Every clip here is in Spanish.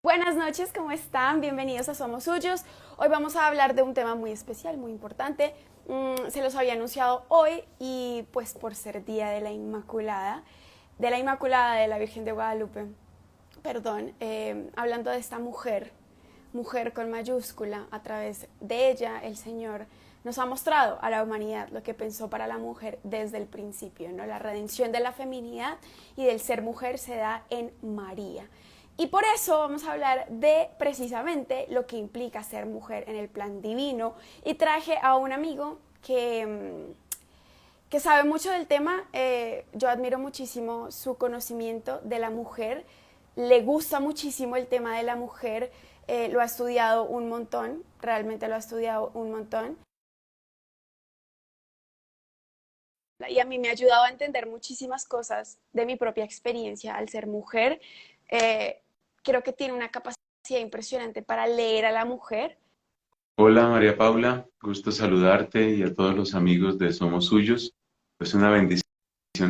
Buenas noches, ¿cómo están? Bienvenidos a Somos Suyos. Hoy vamos a hablar de un tema muy especial, muy importante. Se los había anunciado hoy y pues por ser Día de la Inmaculada de la Virgen de Guadalupe, perdón, hablando de esta mujer, mujer con mayúscula, a través de ella el Señor nos ha mostrado a la humanidad lo que pensó para la mujer desde el principio, ¿no? La redención de la feminidad y del ser mujer se da en María. Y por eso vamos a hablar de precisamente lo que implica ser mujer en el plan divino. Y traje a un amigo que sabe mucho del tema. Yo admiro muchísimo su conocimiento de la mujer. Le gusta muchísimo el tema de la mujer. Lo ha estudiado un montón, realmente lo ha estudiado un montón. Y a mí me ha ayudado a entender muchísimas cosas de mi propia experiencia al ser mujer. Eh, Creo que tiene una capacidad impresionante para leer a la mujer. Hola María Paula, gusto saludarte y a todos los amigos de Somos Suyos. Es una bendición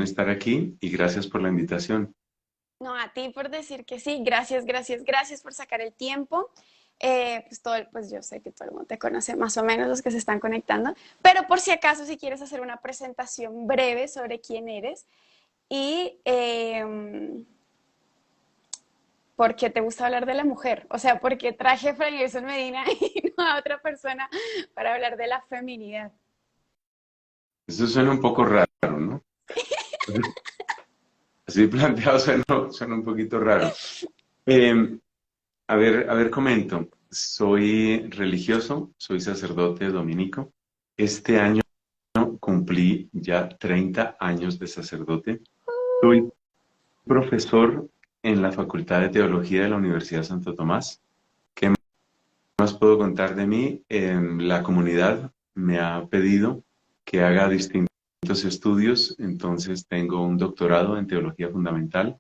estar aquí y gracias por la invitación. No, a ti por decir que sí, gracias, gracias, gracias por sacar el tiempo. Pues yo sé que todo el mundo te conoce, más o menos los que se están conectando, pero por si acaso, si quieres hacer una presentación breve sobre quién eres y por qué te gusta hablar de la mujer, o sea, por qué traje a Fray Gerson Medina y no a otra persona para hablar de la feminidad. Esto suena un poco raro, ¿no? Así planteado suena un poquito raro. Eh, a ver, comento. Soy religioso, soy sacerdote dominico. Este año cumplí ya 30 años de sacerdote. Soy profesor en la Facultad de Teología de la Universidad Santo Tomás. ¿Qué más puedo contar de mí? La comunidad me ha pedido que haga distintos estudios, entonces tengo un doctorado en teología fundamental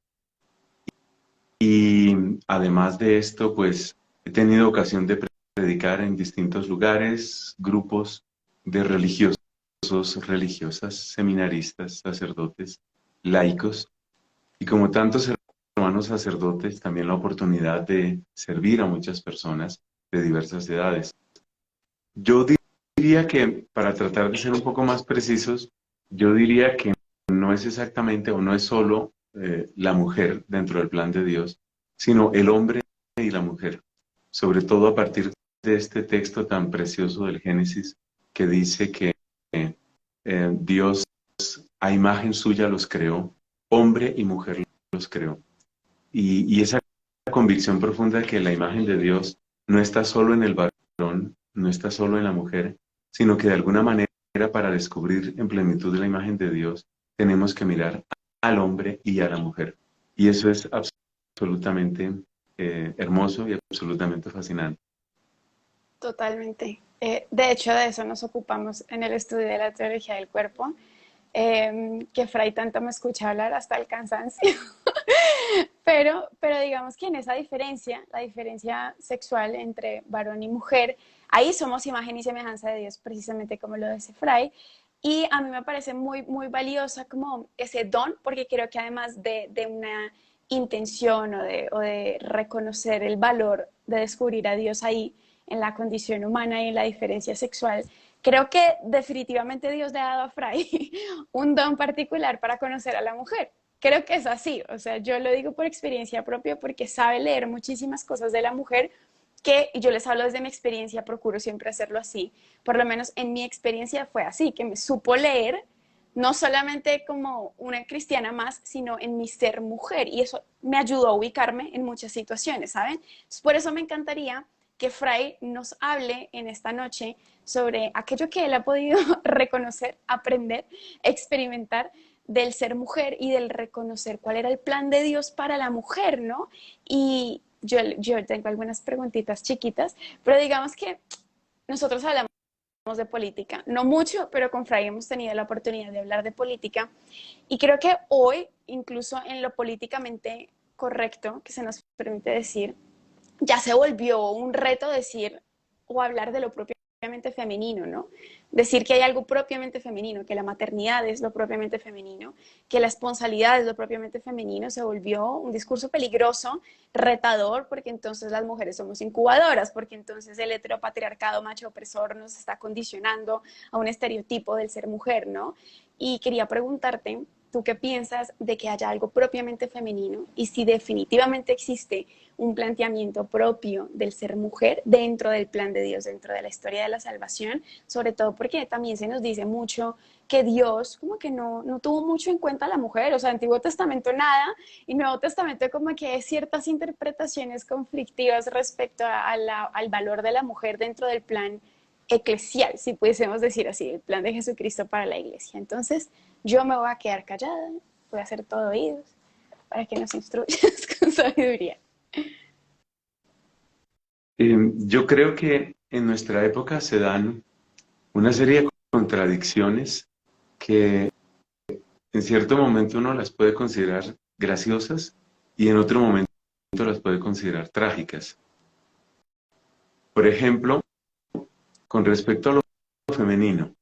y además de esto, pues he tenido ocasión de predicar en distintos lugares, grupos de religiosos, religiosas, seminaristas, sacerdotes, laicos y como tantos hermanos sacerdotes, también la oportunidad de servir a muchas personas de diversas edades. Yo diría que, para tratar de ser un poco más precisos, yo diría que no es exactamente o no es solo la mujer dentro del plan de Dios, sino el hombre y la mujer, sobre todo a partir de este texto tan precioso del Génesis que dice que Dios a imagen suya los creó, hombre y mujer los creó. Y esa convicción profunda de que la imagen de Dios no está solo en el varón, no está solo en la mujer, sino que de alguna manera para descubrir en plenitud la imagen de Dios tenemos que mirar al hombre y a la mujer. Y eso es absolutamente hermoso y absolutamente fascinante. Totalmente. De hecho, de eso nos ocupamos en el estudio de la teología del cuerpo, que Fray tanto me escucha hablar hasta el cansancio. Pero digamos que en esa diferencia, la diferencia sexual entre varón y mujer, ahí somos imagen y semejanza de Dios, precisamente como lo dice Fray. Y a mí me parece muy, muy valiosa como ese don, porque creo que además de una intención o de reconocer el valor de descubrir a Dios ahí en la condición humana y en la diferencia sexual, creo que definitivamente Dios le ha dado a Fray un don particular para conocer a la mujer. Creo que es así, o sea, yo lo digo por experiencia propia porque sabe leer muchísimas cosas de la mujer que yo les hablo desde mi experiencia, procuro siempre hacerlo así. Por lo menos en mi experiencia fue así, que me supo leer no solamente como una cristiana más, sino en mi ser mujer. Y eso me ayudó a ubicarme en muchas situaciones, ¿saben? Entonces, por eso me encantaría que Fray nos hable en esta noche sobre aquello que él ha podido reconocer, aprender, experimentar del ser mujer y del reconocer cuál era el plan de Dios para la mujer, ¿no? Y yo tengo algunas preguntitas chiquitas, pero digamos que nosotros hablamos de política, no mucho, pero con Fray hemos tenido la oportunidad de hablar de política y creo que hoy, incluso en lo políticamente correcto que se nos permite decir, ya se volvió un reto decir o hablar de lo propio propiamente femenino, ¿no? Decir que hay algo propiamente femenino, que la maternidad es lo propiamente femenino, que la esponsalidad es lo propiamente femenino, se volvió un discurso peligroso, retador, porque entonces las mujeres somos incubadoras, porque entonces el heteropatriarcado macho opresor nos está condicionando a un estereotipo del ser mujer, ¿no? Y quería preguntarte, ¿tú qué piensas de que haya algo propiamente femenino y si definitivamente existe un planteamiento propio del ser mujer dentro del plan de Dios, dentro de la historia de la salvación, sobre todo porque también se nos dice mucho que Dios como que no tuvo mucho en cuenta a la mujer, o sea, Antiguo Testamento nada, y Nuevo Testamento como que hay ciertas interpretaciones conflictivas respecto al valor de la mujer dentro del plan eclesial, si pudiésemos decir así, el plan de Jesucristo para la iglesia. Entonces, yo me voy a quedar callada, voy a hacer todo oídos para que nos instruyas con sabiduría. Yo creo que en nuestra época se dan una serie de contradicciones que en cierto momento uno las puede considerar graciosas y en otro momento las puede considerar trágicas. Por ejemplo, con respecto a lo femenino,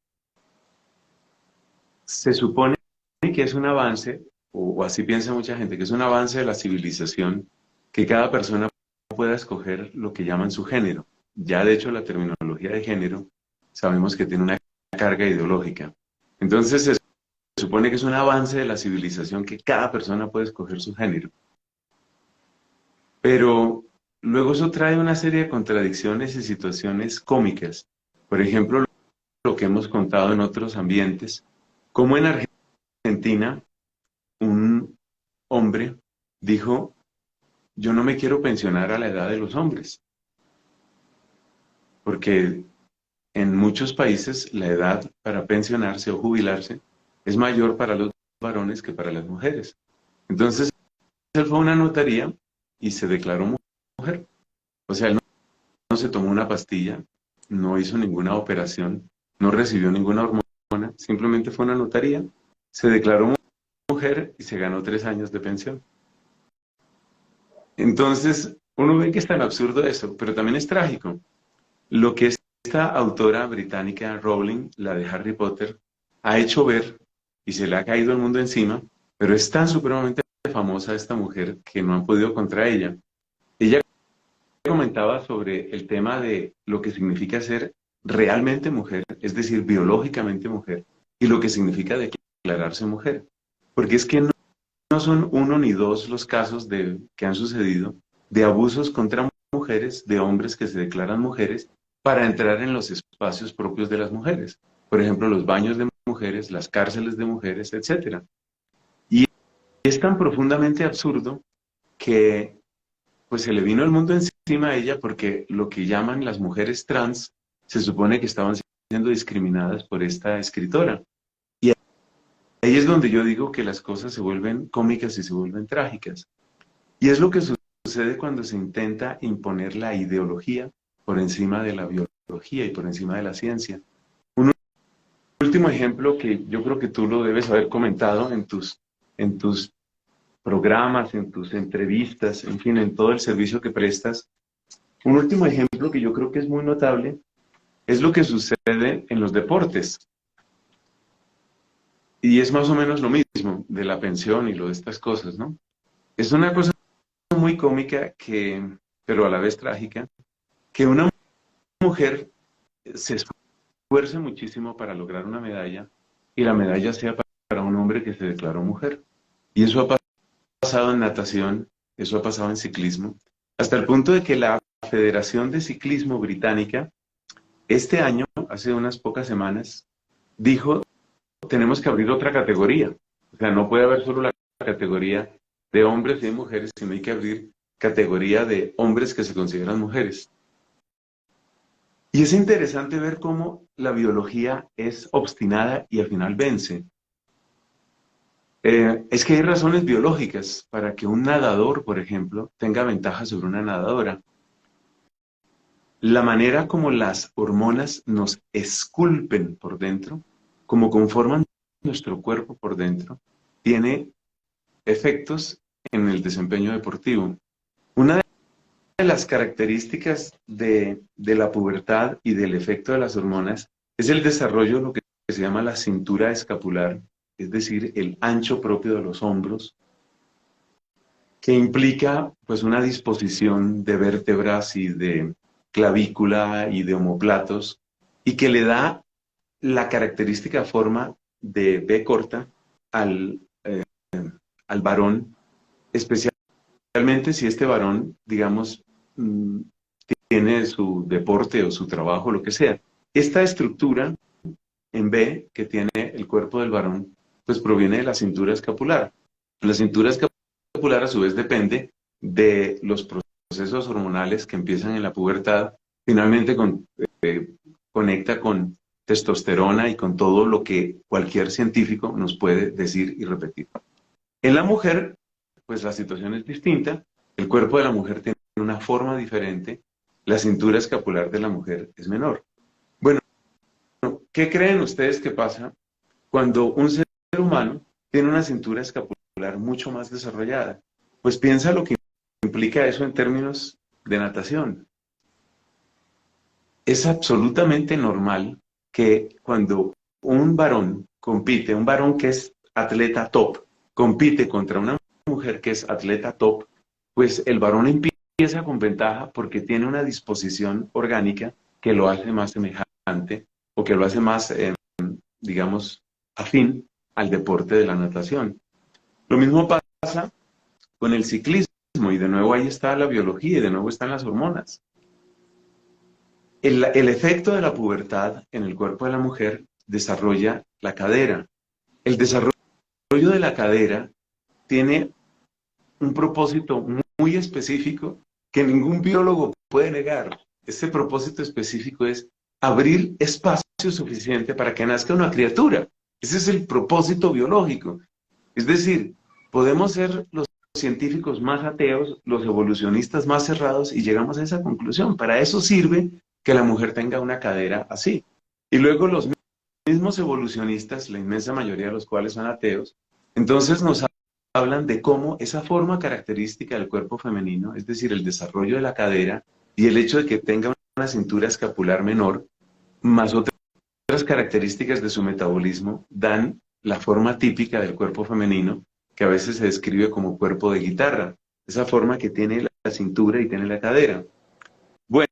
se supone que es un avance, o así piensa mucha gente, que es un avance de la civilización, que cada persona pueda escoger lo que llaman su género. Ya de hecho la terminología de género sabemos que tiene una carga ideológica. Entonces se supone que es un avance de la civilización que cada persona puede escoger su género. Pero luego eso trae una serie de contradicciones y situaciones cómicas. Por ejemplo, lo que hemos contado en otros ambientes, como en Argentina un hombre dijo: yo no me quiero pensionar a la edad de los hombres, porque en muchos países la edad para pensionarse o jubilarse es mayor para los varones que para las mujeres. Entonces, él fue a una notaría y se declaró mujer. O sea, él no se tomó una pastilla, no hizo ninguna operación, no recibió ninguna hormona, simplemente fue a una notaría, se declaró mujer y se ganó 3 años de pensión. Entonces, uno ve que es tan absurdo eso, pero también es trágico. Lo que esta autora británica, Rowling, la de Harry Potter, ha hecho ver, y se le ha caído el mundo encima, pero es tan supremamente famosa esta mujer que no han podido contra ella. Ella comentaba sobre el tema de lo que significa ser realmente mujer, es decir, biológicamente mujer, y lo que significa declararse mujer. Porque es que no son uno ni dos los casos que han sucedido de abusos contra mujeres, de hombres que se declaran mujeres para entrar en los espacios propios de las mujeres. Por ejemplo, los baños de mujeres, las cárceles de mujeres, etc. Y es tan profundamente absurdo que pues se le vino el mundo encima a ella porque lo que llaman las mujeres trans se supone que estaban siendo discriminadas por esta escritora. Y ahí es donde yo digo que las cosas se vuelven cómicas y se vuelven trágicas. Y es lo que sucede cuando se intenta imponer la ideología por encima de la biología y por encima de la ciencia. Un último ejemplo que yo creo que tú lo debes haber comentado en tus programas, en tus entrevistas, en fin, en todo el servicio que prestas. Un último ejemplo que yo creo que es muy notable es lo que sucede en los deportes. Y es más o menos lo mismo de la pensión y lo de estas cosas, ¿no? Es una cosa muy cómica, pero a la vez trágica, que una mujer se esfuerce muchísimo para lograr una medalla y la medalla sea para un hombre que se declaró mujer. Y eso ha pasado en natación, eso ha pasado en ciclismo, hasta el punto de que la Federación de Ciclismo Británica, este año, hace unas pocas semanas, dijo: tenemos que abrir otra categoría. O sea, no puede haber solo la categoría de hombres y de mujeres, sino hay que abrir categoría de hombres que se consideran mujeres. Y es interesante ver cómo la biología es obstinada y al final vence. Es que hay razones biológicas para que un nadador, por ejemplo, tenga ventaja sobre una nadadora. La manera como las hormonas nos esculpen por dentro, como conforman nuestro cuerpo por dentro, tiene efectos en el desempeño deportivo. Una de las características de la pubertad y del efecto de las hormonas es el desarrollo de lo que se llama la cintura escapular, es decir, el ancho propio de los hombros, que implica pues una disposición de vértebras y de clavícula y de omóplatos, y que le da la característica forma de B corta al, al varón, especialmente si este varón, digamos, tiene su deporte o su trabajo, lo que sea. Esta estructura en B que tiene el cuerpo del varón, pues proviene de la cintura escapular. La cintura escapular a su vez depende de los procesos hormonales que empiezan en la pubertad, finalmente conecta con testosterona y con todo lo que cualquier científico nos puede decir y repetir. En la mujer, pues la situación es distinta, el cuerpo de la mujer tiene una forma diferente, la cintura escapular de la mujer es menor. Bueno, ¿qué creen ustedes que pasa cuando un ser humano tiene una cintura escapular mucho más desarrollada? Pues piensa lo que implica eso en términos de natación. Es absolutamente normal que cuando un varón compite, un varón que es atleta top, compite contra una mujer que es atleta top, pues el varón empieza con ventaja porque tiene una disposición orgánica que lo hace más semejante o que lo hace más, digamos, afín al deporte de la natación. Lo mismo pasa con el ciclismo y de nuevo ahí está la biología y de nuevo están las hormonas. El efecto de la pubertad en el cuerpo de la mujer desarrolla la cadera. El desarrollo de la cadera tiene un propósito muy específico que ningún biólogo puede negar. Este propósito específico es abrir espacio suficiente para que nazca una criatura. Ese es el propósito biológico. Es decir, podemos ser los científicos más ateos, los evolucionistas más cerrados y llegamos a esa conclusión. Para eso sirve que la mujer tenga una cadera así. Y luego los mismos evolucionistas, la inmensa mayoría de los cuales son ateos, entonces nos hablan de cómo esa forma característica del cuerpo femenino, es decir, el desarrollo de la cadera y el hecho de que tenga una cintura escapular menor, más otras características de su metabolismo, dan la forma típica del cuerpo femenino, que a veces se describe como cuerpo de guitarra, esa forma que tiene la cintura y tiene la cadera. Bueno,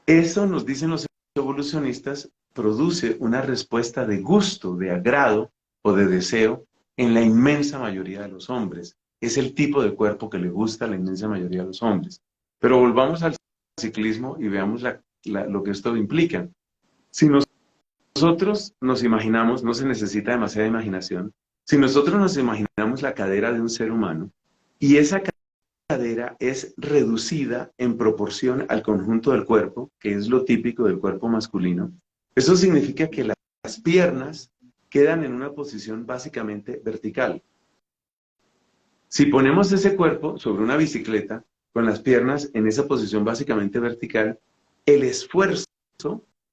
eso nos dicen los evolucionistas, produce una respuesta de gusto, de agrado o de deseo en la inmensa mayoría de los hombres. Es el tipo de cuerpo que le gusta a la inmensa mayoría de los hombres. Pero volvamos al ciclismo y veamos lo que esto implica. Si nosotros nos imaginamos, no se necesita demasiada imaginación, si nosotros nos imaginamos la cadera de un ser humano y esa cadera es reducida en proporción al conjunto del cuerpo, que es lo típico del cuerpo masculino, eso significa que las piernas quedan en una posición básicamente vertical. Si ponemos ese cuerpo sobre una bicicleta, con las piernas en esa posición básicamente vertical, el esfuerzo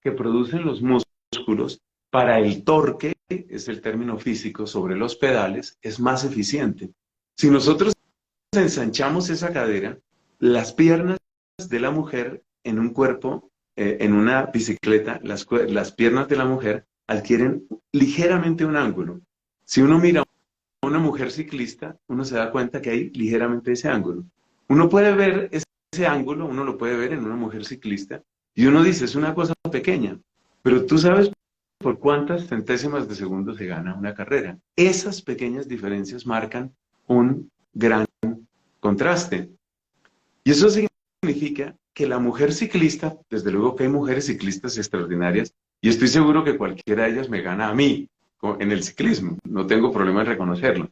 que producen los músculos para el torque, es el término físico, sobre los pedales, es más eficiente. Si nosotros ensanchamos esa cadera, las piernas de la mujer en un cuerpo, en una bicicleta, las piernas de la mujer adquieren ligeramente un ángulo. Si uno mira a una mujer ciclista, uno se da cuenta que hay ligeramente ese ángulo. Uno puede ver ese ángulo, uno lo puede ver en una mujer ciclista, y uno dice, es una cosa pequeña, pero tú sabes por cuántas centésimas de segundo se gana una carrera. Esas pequeñas diferencias marcan un gran contraste. Y eso significa que la mujer ciclista, desde luego que hay mujeres ciclistas extraordinarias, y estoy seguro que cualquiera de ellas me gana a mí en el ciclismo, no tengo problema en reconocerlo.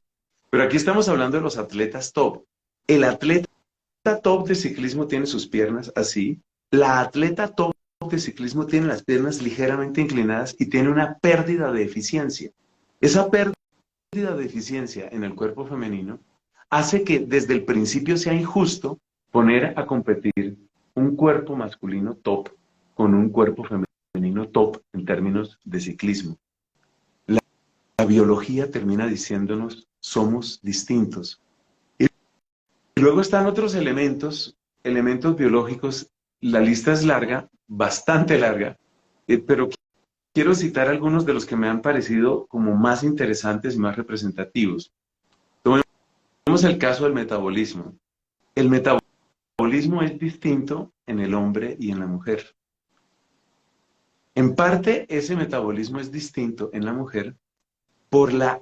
Pero aquí estamos hablando de los atletas top. El atleta top de ciclismo tiene sus piernas así, la atleta top de ciclismo tiene las piernas ligeramente inclinadas y tiene una pérdida de eficiencia. Esa pérdida de eficiencia en el cuerpo femenino hace que desde el principio sea injusto poner a competir un cuerpo masculino top con un cuerpo femenino top en términos de ciclismo. La biología termina diciéndonos somos distintos. Y luego están otros elementos elementos biológicos, la lista es larga, bastante larga, pero quiero citar algunos de los que me han parecido como más interesantes y más representativos. Tomemos el caso del metabolismo. El metabolismo es distinto en el hombre y en la mujer. En parte, ese metabolismo es distinto en la mujer por la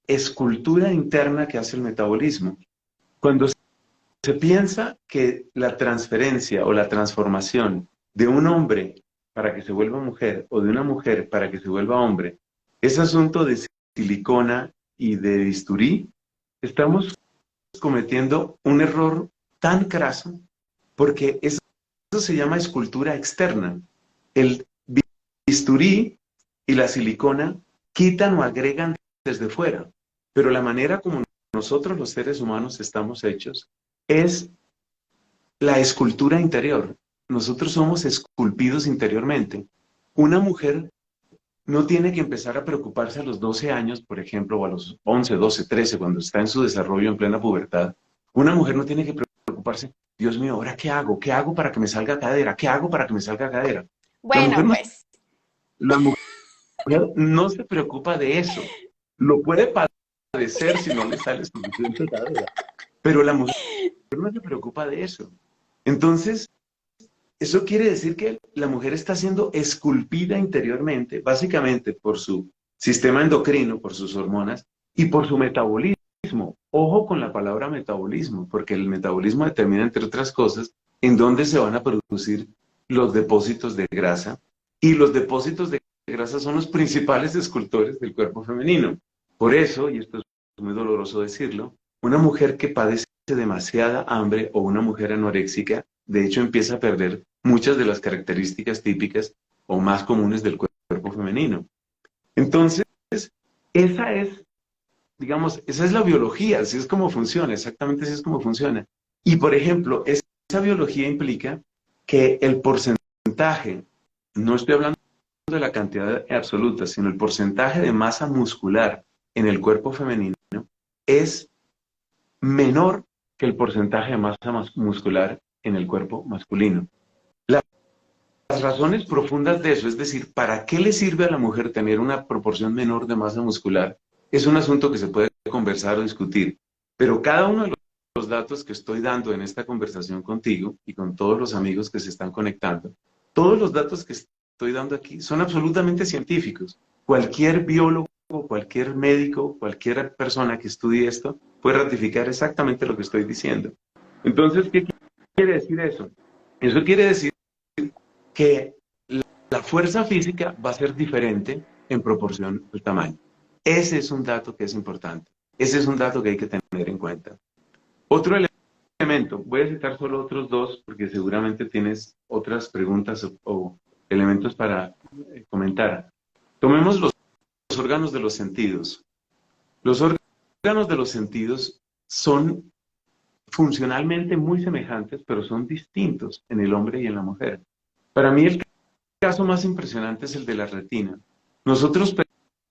escultura interna que hace el metabolismo. Cuando se piensa que la transferencia o la transformación de un hombre para que se vuelva mujer o de una mujer para que se vuelva hombre es asunto de silicona y de bisturí, estamos cometiendo un error tan craso porque eso se llama escultura externa. El bisturí y la silicona quitan o agregan desde fuera, pero la manera como nosotros los seres humanos estamos hechos es la escultura interior. Nosotros somos esculpidos interiormente. Una mujer no tiene que empezar a preocuparse a los 12 años, por ejemplo, o a los 11, 12, 13, cuando está en su desarrollo en plena pubertad. Una mujer no tiene que preocuparse, Dios mío, ¿ahora qué hago? ¿Qué hago para que me salga cadera? ¿Qué hago para que me salga cadera? Bueno, pues. La mujer no se preocupa de eso. Lo puede padecer si no le sale suficiente cadera. Pero la mujer no se preocupa de eso. Entonces, eso quiere decir que la mujer está siendo esculpida interiormente, básicamente por su sistema endocrino, por sus hormonas y por su metabolismo. Ojo con la palabra metabolismo, porque el metabolismo determina, entre otras cosas, en dónde se van a producir los depósitos de grasa. Y los depósitos de grasa son los principales escultores del cuerpo femenino. Por eso, y esto es muy doloroso decirlo, una mujer que padece demasiada hambre o una mujer anoréxica, de hecho empieza a perder muchas de las características típicas o más comunes del cuerpo femenino. Entonces, esa es, digamos, esa es la biología, así es como funciona, exactamente así es como funciona. Y, por ejemplo, esa biología implica que el porcentaje, no estoy hablando de la cantidad absoluta, sino el porcentaje de masa muscular en el cuerpo femenino es menor que el porcentaje de masa muscular en el cuerpo masculino. Las razones profundas de eso, es decir, ¿para qué le sirve a la mujer tener una proporción menor de masa muscular? Es un asunto que se puede conversar o discutir, pero cada uno de los datos que estoy dando en esta conversación contigo y con todos los amigos que se están conectando, todos los datos que estoy dando aquí son absolutamente científicos. Cualquier biólogo, cualquier médico, cualquier persona que estudie esto puede ratificar exactamente lo que estoy diciendo. Entonces, ¿qué quiere decir eso? Eso quiere decir que la fuerza física va a ser diferente en proporción al tamaño. Ese es un dato que es importante. Ese es un dato que hay que tener en cuenta. Otro elemento, voy a citar solo otros dos porque seguramente tienes otras preguntas o elementos para comentar. Tomemos los órganos de los sentidos. Los órganos de los sentidos son funcionalmente muy semejantes, pero son distintos en el hombre y en la mujer. Para mí el caso más impresionante es el de la retina. Nosotros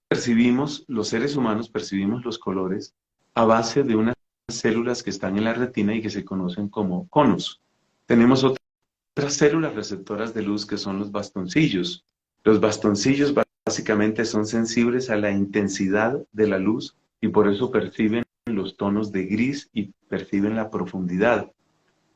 percibimos, los seres humanos percibimos los colores a base de unas células que están en la retina y que se conocen como conos. Tenemos otras células receptoras de luz que son los bastoncillos. Los bastoncillos básicamente son sensibles a la intensidad de la luz y por eso perciben los tonos de gris y perciben la profundidad.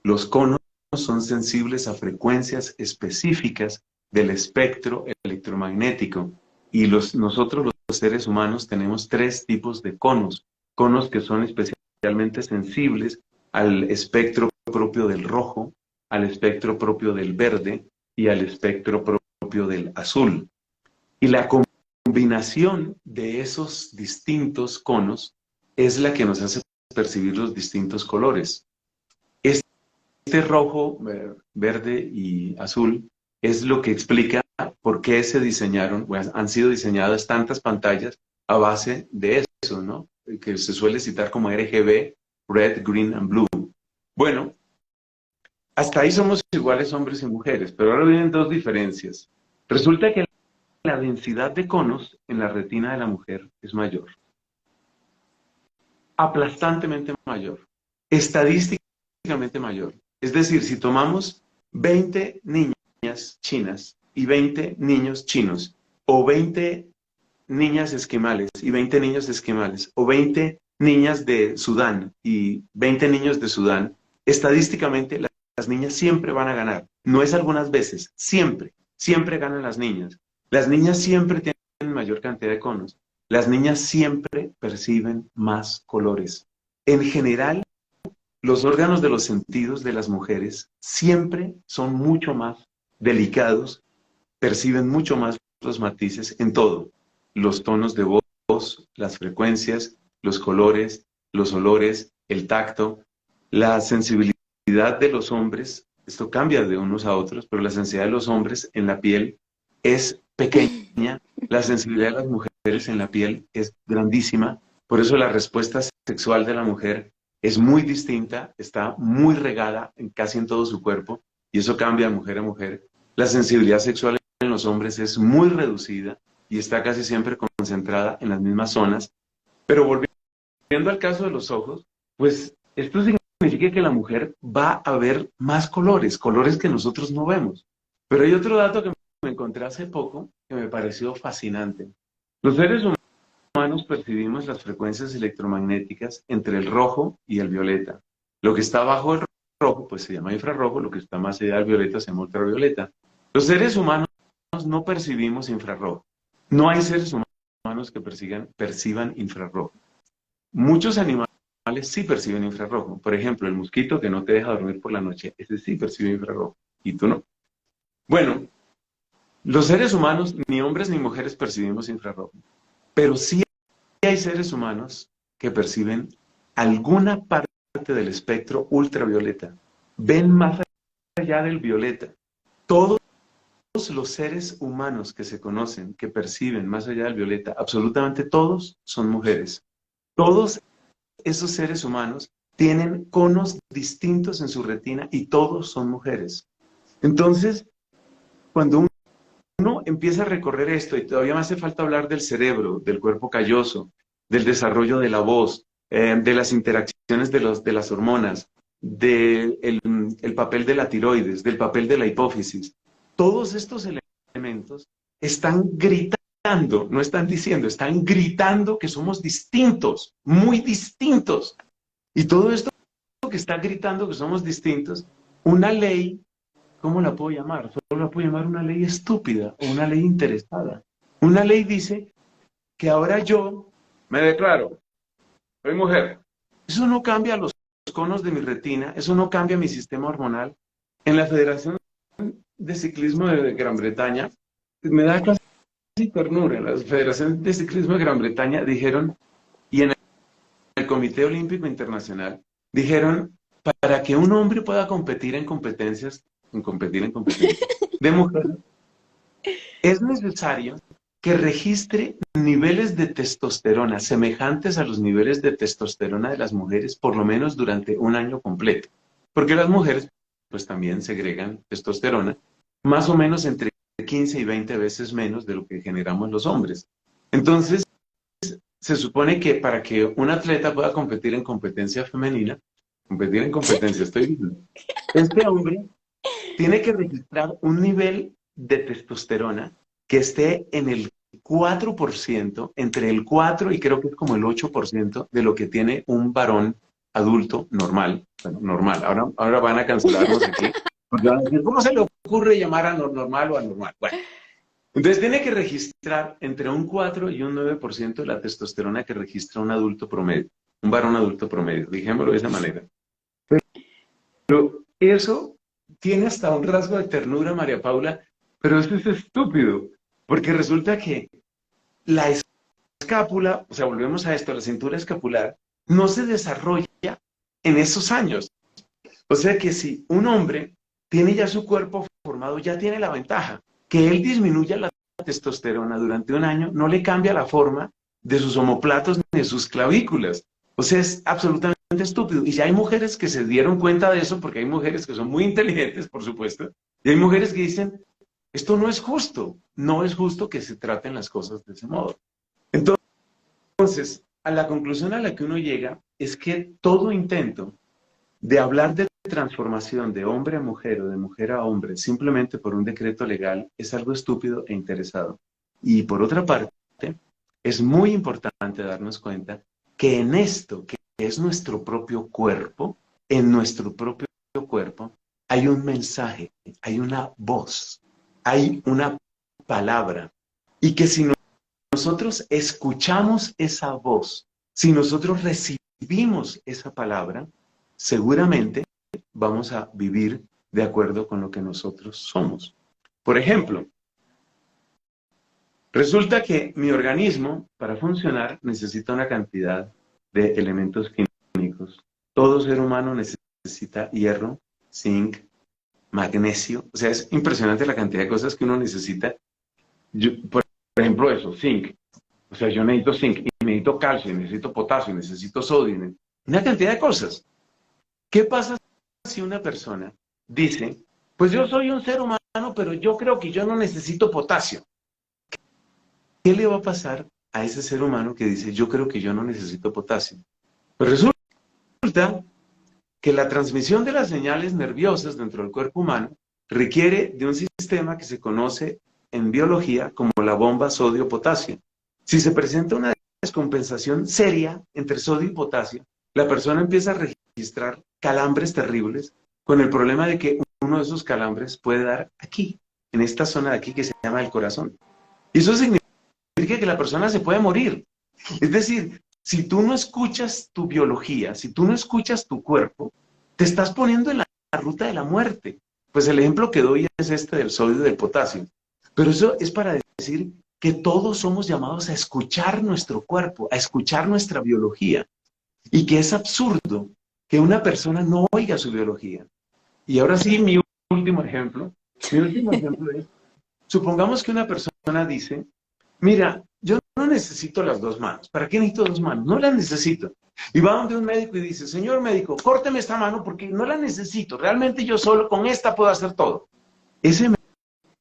Los conos son sensibles a frecuencias específicas del espectro electromagnético y nosotros los seres humanos tenemos tres tipos de conos. Conos que son especialmente sensibles al espectro propio del rojo, al espectro propio del verde y al espectro propio del azul. Y la combinación de esos distintos conos es la que nos hace percibir los distintos colores. Este rojo, verde y azul es lo que explica por qué se diseñaron, pues, han sido diseñadas tantas pantallas a base de eso, ¿no? Que se suele citar como RGB, Red, Green and Blue. Bueno, hasta ahí somos iguales hombres y mujeres, pero ahora vienen dos diferencias. Resulta que la densidad de conos en la retina de la mujer es mayor. Aplastantemente mayor. Estadísticamente mayor. Es decir, si tomamos 20 niñas chinas y 20 niños chinos, o 20 niñas esquimales y 20 niños esquimales, o 20 niñas de Sudán y 20 niños de Sudán, estadísticamente las niñas siempre van a ganar. No es algunas veces, siempre, siempre ganan las niñas. Las niñas siempre tienen mayor cantidad de conos. Las niñas siempre perciben más colores. En general, los órganos de los sentidos de las mujeres siempre son mucho más delicados, perciben mucho más los matices en todo. Los tonos de voz, las frecuencias, los colores, los olores, el tacto, la sensibilidad de los hombres. Esto cambia de unos a otros, pero la sensibilidad de los hombres en la piel es pequeña, la sensibilidad de las mujeres en la piel es grandísima. Por eso la respuesta sexual de la mujer es muy distinta, está muy regada casi en todo su cuerpo, y eso cambia de mujer a mujer. La sensibilidad sexual en los hombres es muy reducida y está casi siempre concentrada en las mismas zonas. Pero volviendo al caso de los ojos, pues esto significa que la mujer va a ver más colores, colores que nosotros no vemos. Pero hay otro dato que me encontré hace poco que me pareció fascinante. Los seres humanos percibimos las frecuencias electromagnéticas entre el rojo y el violeta. Lo que está bajo el rojo, pues se llama infrarrojo, lo que está más allá del violeta se llama ultravioleta. Los seres humanos no percibimos infrarrojo. No hay seres humanos que perciban infrarrojo. Muchos animales sí perciben infrarrojo. Por ejemplo, el mosquito que no te deja dormir por la noche, ese sí percibe infrarrojo, y tú no. Bueno, los seres humanos, ni hombres ni mujeres percibimos infrarrojo, pero sí hay seres humanos que perciben alguna parte del espectro ultravioleta. Ven más allá del violeta. Todos los seres humanos que se conocen, que perciben más allá del violeta, absolutamente todos son mujeres. Todos esos seres humanos tienen conos distintos en su retina y todos son mujeres. Entonces, cuando uno empieza a recorrer esto, y todavía me hace falta hablar del cerebro, del cuerpo calloso, del desarrollo de la voz, de las interacciones de las hormonas, del el papel de la tiroides, del papel de la hipófisis. Todos estos elementos están gritando, no están diciendo, están gritando que somos distintos, muy distintos. Y todo esto que está gritando que somos distintos, una ley, ¿cómo la puedo llamar? Solo la puedo llamar una ley estúpida o una ley interesada. Una ley dice que ahora yo me declaro, soy mujer. Eso no cambia los conos de mi retina, eso no cambia mi sistema hormonal. En la Federación de Ciclismo de Gran Bretaña, me da casi ternura, en la Federación de Ciclismo de Gran Bretaña dijeron, y en el Comité Olímpico Internacional, dijeron, para que un hombre pueda competir en competencias de mujeres, es necesario que registre niveles de testosterona semejantes a los niveles de testosterona de las mujeres por lo menos durante un año completo. Porque las mujeres pues también segregan testosterona más o menos entre 15 y 20 veces menos de lo que generamos los hombres. Entonces, se supone que para que un atleta pueda competir en competencia femenina, este hombre tiene que registrar un nivel de testosterona que esté en el 4%, entre el 4 y creo que es como el 8% de lo que tiene un varón adulto normal. Bueno, normal. Ahora van a cancelarnos aquí. Porque van a decir, ¿cómo se le ocurre llamar a normal o anormal? Bueno, entonces tiene que registrar entre un 4 y un 9% de la testosterona que registra un adulto promedio, un varón adulto promedio, dijémoslo de esa manera. Pero eso tiene hasta un rasgo de ternura, María Paula, pero eso es estúpido, porque resulta que la escápula, o sea, volvemos a esto, la cintura escapular, no se desarrolla en esos años. O sea que si un hombre tiene ya su cuerpo formado, ya tiene la ventaja. Que él disminuya la testosterona durante un año no le cambia la forma de sus omoplatos ni de sus clavículas. O sea, es absolutamente estúpido. Y ya hay mujeres que se dieron cuenta de eso, porque hay mujeres que son muy inteligentes, por supuesto, y hay mujeres que dicen, esto no es justo, no es justo que se traten las cosas de ese modo. Entonces, a la conclusión a la que uno llega es que todo intento de hablar de transformación de hombre a mujer o de mujer a hombre simplemente por un decreto legal es algo estúpido e interesado. Y por otra parte, es muy importante darnos cuenta que en esto, que es nuestro propio cuerpo, en nuestro propio cuerpo, hay un mensaje, hay una voz, hay una palabra. Y que si nosotros escuchamos esa voz, si nosotros recibimos esa palabra, seguramente vamos a vivir de acuerdo con lo que nosotros somos. Por ejemplo, resulta que mi organismo, para funcionar, necesita una cantidad de elementos químicos. Todo ser humano necesita hierro, zinc, magnesio. O sea, es impresionante la cantidad de cosas que uno necesita. Por ejemplo, eso, zinc. O sea, yo necesito zinc, y necesito calcio, y necesito potasio, y necesito sodio, una cantidad de cosas. ¿Qué pasa si una persona dice, pues yo soy un ser humano, pero yo creo que yo no necesito potasio? ¿Qué le va a pasar a ese ser humano que dice, yo creo que yo no necesito potasio? Pues resulta que la transmisión de las señales nerviosas dentro del cuerpo humano requiere de un sistema que se conoce en biología como la bomba sodio-potasio. Si se presenta una descompensación seria entre sodio y potasio, la persona empieza a registrar calambres terribles con el problema de que uno de esos calambres puede dar aquí, en esta zona de aquí que se llama el corazón. Y eso significa que la persona se puede morir. Es decir, si tú no escuchas tu biología, si tú no escuchas tu cuerpo, te estás poniendo en la ruta de la muerte. Pues el ejemplo que doy es este del sodio y del potasio. Pero eso es para decir que todos somos llamados a escuchar nuestro cuerpo, a escuchar nuestra biología. Y que es absurdo que una persona no oiga su biología. Y ahora sí, mi último ejemplo. Mi último ejemplo es, supongamos que una persona dice, mira, yo no necesito las dos manos. ¿Para qué necesito dos manos? No las necesito. Y va donde un médico y dice, señor médico, córteme esta mano porque no la necesito. Realmente yo solo con esta puedo hacer todo. Ese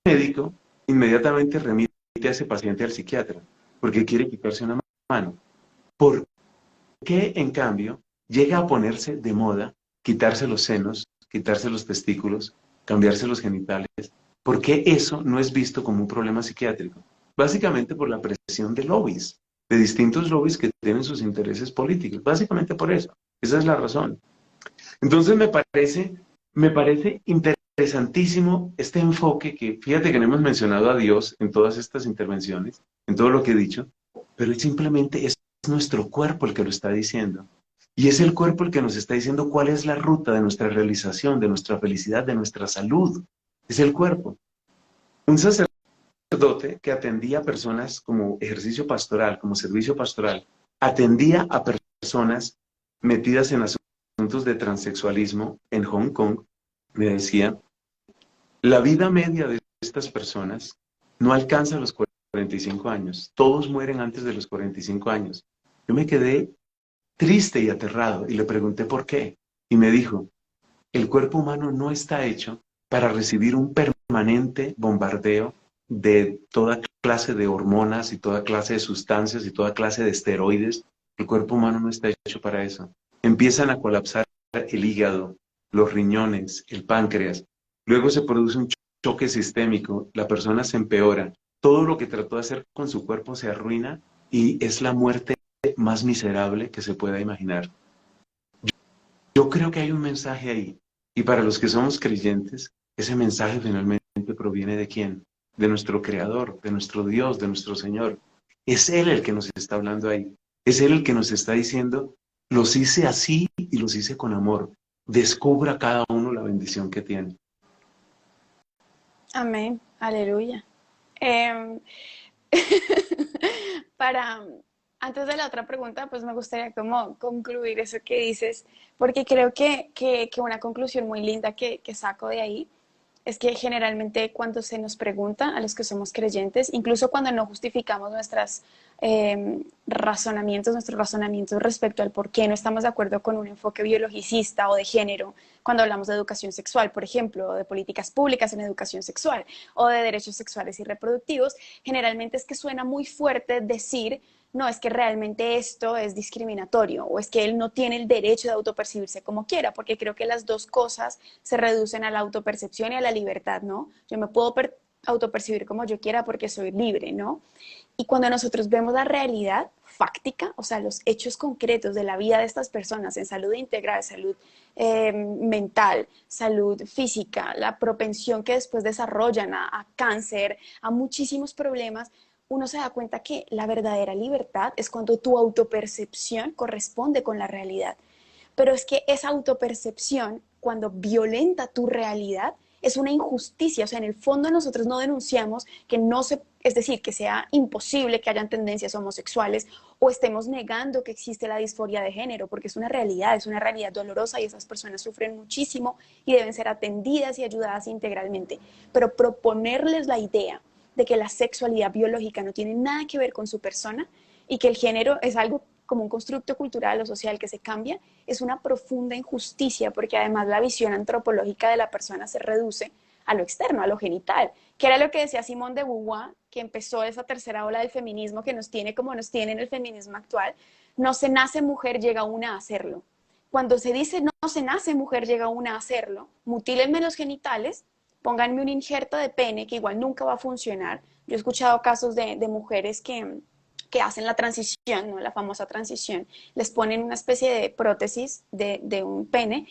médico inmediatamente remite a ese paciente al psiquiatra porque quiere quitarse una mano. ¿Por qué, en cambio, llega a ponerse de moda quitarse los senos, quitarse los testículos, cambiarse los genitales? ¿Por qué eso no es visto como un problema psiquiátrico? Básicamente por la presión de lobbies, de distintos lobbies que tienen sus intereses políticos. Básicamente por eso. Esa es la razón. Entonces me parece interesantísimo este enfoque que, fíjate que no hemos mencionado a Dios en todas estas intervenciones, en todo lo que he dicho, pero simplemente es nuestro cuerpo el que lo está diciendo. Y es el cuerpo el que nos está diciendo cuál es la ruta de nuestra realización, de nuestra felicidad, de nuestra salud. Es el cuerpo. Un sacerdote que atendía a personas como ejercicio pastoral, como servicio pastoral, atendía a personas metidas en asuntos de transexualismo en Hong Kong, me decía, la vida media de estas personas no alcanza los 45 años. Todos mueren antes de los 45 años. Yo me quedé triste y aterrado y le pregunté por qué. Y me dijo, el cuerpo humano no está hecho para recibir un permanente bombardeo de toda clase de hormonas y toda clase de sustancias y toda clase de esteroides. El cuerpo humano no está hecho para eso. Empiezan a colapsar el hígado, los riñones, el páncreas. Luego se produce un choque sistémico, la persona se empeora. Todo lo que trató de hacer con su cuerpo se arruina y es la muerte más miserable que se pueda imaginar. Yo creo que hay un mensaje ahí. Y para los que somos creyentes, ese mensaje finalmente proviene ¿de quién? De nuestro Creador, de nuestro Dios, de nuestro Señor. Es Él el que nos está hablando ahí. Es Él el que nos está diciendo, los hice así y los hice con amor. Descubra cada uno la bendición que tiene. Amén, aleluya. Em, para, antes de la otra pregunta, pues me gustaría como concluir eso que dices, porque creo que una conclusión muy linda que saco de ahí es que generalmente cuando se nos pregunta a los que somos creyentes, incluso cuando no justificamos nuestros razonamientos respecto al por qué no estamos de acuerdo con un enfoque biologicista o de género, cuando hablamos de educación sexual, por ejemplo, o de políticas públicas en educación sexual, o de derechos sexuales y reproductivos, generalmente es que suena muy fuerte decir no, es que realmente esto es discriminatorio o es que él no tiene el derecho de autopercibirse como quiera, porque creo que las dos cosas se reducen a la autopercepción y a la libertad, ¿no? Yo me puedo autopercibir como yo quiera porque soy libre, ¿no? Y cuando nosotros vemos la realidad fáctica, o sea, los hechos concretos de la vida de estas personas en salud integral, salud mental, salud física, la propensión que después desarrollan a cáncer, a muchísimos problemas, uno se da cuenta que la verdadera libertad es cuando tu autopercepción corresponde con la realidad. Pero es que esa autopercepción, cuando violenta tu realidad, es una injusticia. O sea, en el fondo nosotros no denunciamos que no se, es decir, que sea imposible que hayan tendencias homosexuales o estemos negando que existe la disforia de género, porque es una realidad dolorosa y esas personas sufren muchísimo y deben ser atendidas y ayudadas integralmente. Pero proponerles la idea de que la sexualidad biológica no tiene nada que ver con su persona y que el género es algo como un constructo cultural o social que se cambia, es una profunda injusticia porque además la visión antropológica de la persona se reduce a lo externo, a lo genital, que era lo que decía Simone de Beauvoir, que empezó esa tercera ola del feminismo que nos tiene como nos tiene en el feminismo actual. No se nace mujer, llega una a hacerlo. Cuando se dice no se nace mujer, llega una a hacerlo, mutílenme los genitales, pónganme un injerto de pene que igual nunca va a funcionar. Yo he escuchado casos de mujeres que hacen la transición, ¿no? La famosa transición, les ponen una especie de prótesis de un pene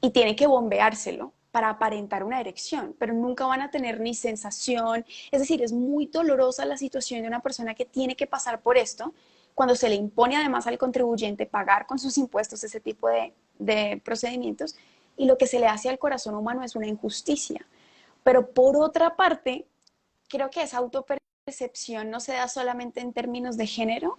y tienen que bombeárselo para aparentar una erección, pero nunca van a tener ni sensación. Es decir, es muy dolorosa la situación de una persona que tiene que pasar por esto, cuando se le impone además al contribuyente pagar con sus impuestos ese tipo de procedimientos, y lo que se le hace al corazón humano es una injusticia. Pero por otra parte, creo que esa autopercepción no se da solamente en términos de género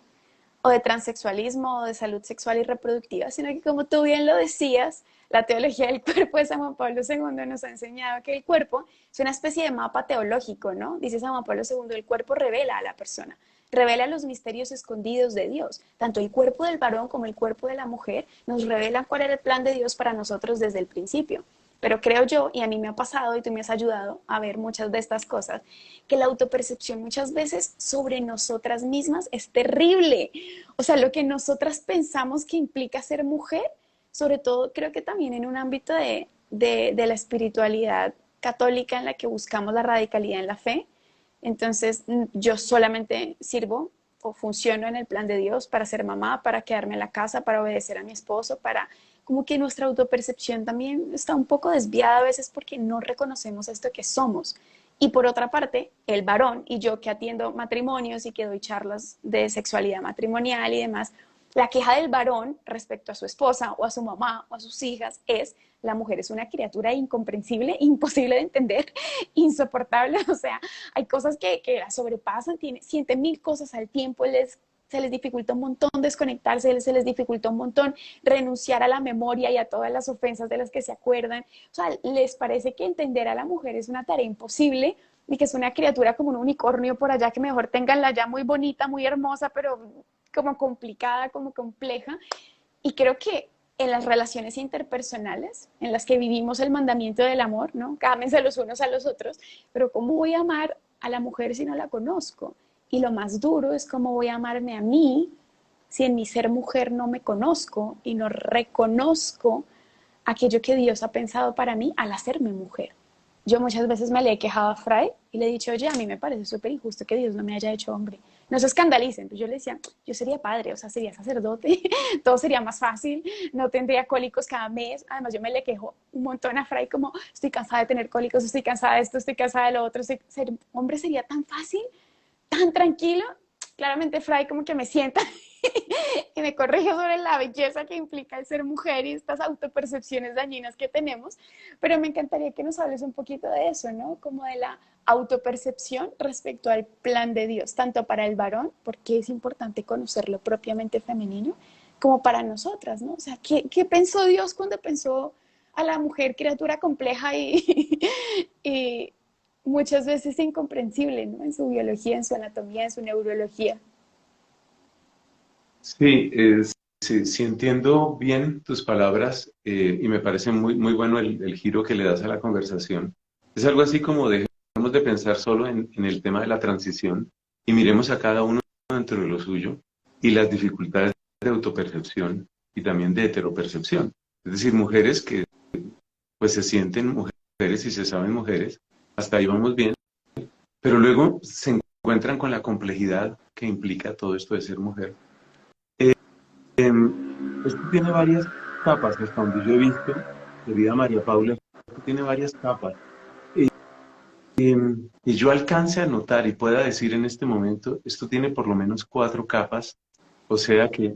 o de transexualismo o de salud sexual y reproductiva, sino que como tú bien lo decías, la teología del cuerpo de San Juan Pablo II nos ha enseñado que el cuerpo es una especie de mapa teológico, ¿no? Dice San Juan Pablo II, el cuerpo revela a la persona, revela los misterios escondidos de Dios. Tanto el cuerpo del varón como el cuerpo de la mujer nos revelan cuál era el plan de Dios para nosotros desde el principio. Pero creo yo, y a mí me ha pasado y tú me has ayudado a ver muchas de estas cosas, que la autopercepción muchas veces sobre nosotras mismas es terrible. O sea, lo que nosotras pensamos que implica ser mujer, sobre todo creo que también en un ámbito de la espiritualidad católica en la que buscamos la radicalidad en la fe. Entonces, yo solamente sirvo o funciono en el plan de Dios para ser mamá, para quedarme en la casa, para obedecer a mi esposo, para como que nuestra autopercepción también está un poco desviada a veces porque no reconocemos esto que somos. Y por otra parte, el varón y yo que atiendo matrimonios y que doy charlas de sexualidad matrimonial y demás, la queja del varón respecto a su esposa o a su mamá o a sus hijas es: la mujer es una criatura incomprensible, imposible de entender, insoportable. O sea, hay cosas que la sobrepasan, siente mil cosas al tiempo, se les dificulta un montón desconectarse, se les dificulta un montón renunciar a la memoria y a todas las ofensas de las que se acuerdan. O sea, les parece que entender a la mujer es una tarea imposible y que es una criatura como un unicornio por allá, que mejor tenganla ya muy bonita, muy hermosa, pero como complicada, como compleja. Y creo que en las relaciones interpersonales, en las que vivimos el mandamiento del amor, ¿no? Ámense los unos a los otros, pero ¿cómo voy a amar a la mujer si no la conozco? Y lo más duro es cómo voy a amarme a mí si en mi ser mujer no me conozco y no reconozco aquello que Dios ha pensado para mí al hacerme mujer. Yo muchas veces me le he quejado a Fray y le he dicho: oye, a mí me parece súper injusto que Dios no me haya hecho hombre. No se escandalicen. Pues yo le decía: yo sería padre, o sea, sería sacerdote, todo sería más fácil, no tendría cólicos cada mes. Además, yo me le quejo un montón a Fray como: estoy cansada de tener cólicos, estoy cansada de esto, estoy cansada de lo otro. Ser hombre sería tan fácil, tan tranquilo. Claramente Fray como que me sienta y me corrige sobre la belleza que implica el ser mujer y estas autopercepciones dañinas que tenemos, pero me encantaría que nos hables un poquito de eso, ¿no? Como de la autopercepción respecto al plan de Dios, tanto para el varón, porque es importante conocerlo propiamente femenino, como para nosotras, ¿no? O sea, ¿qué pensó Dios cuando pensó a la mujer criatura compleja y muchas veces incomprensible, ¿no? En su biología, en su anatomía, en su neurología. Sí, sí, sí entiendo bien tus palabras y me parece muy, muy bueno el giro que le das a la conversación. Es algo así como dejemos de pensar solo en el tema de la transición y miremos a cada uno dentro de lo suyo. y las dificultades de autopercepción y también de heteropercepción. Es decir, mujeres que pues se sienten mujeres y se saben mujeres, hasta ahí vamos bien, pero luego se encuentran con la complejidad que implica todo esto de ser mujer. Esto tiene varias capas, hasta donde yo he visto, querida María Paula, esto tiene varias capas. Y yo alcance a notar y pueda decir en este momento, esto tiene por lo menos 4 capas, o sea que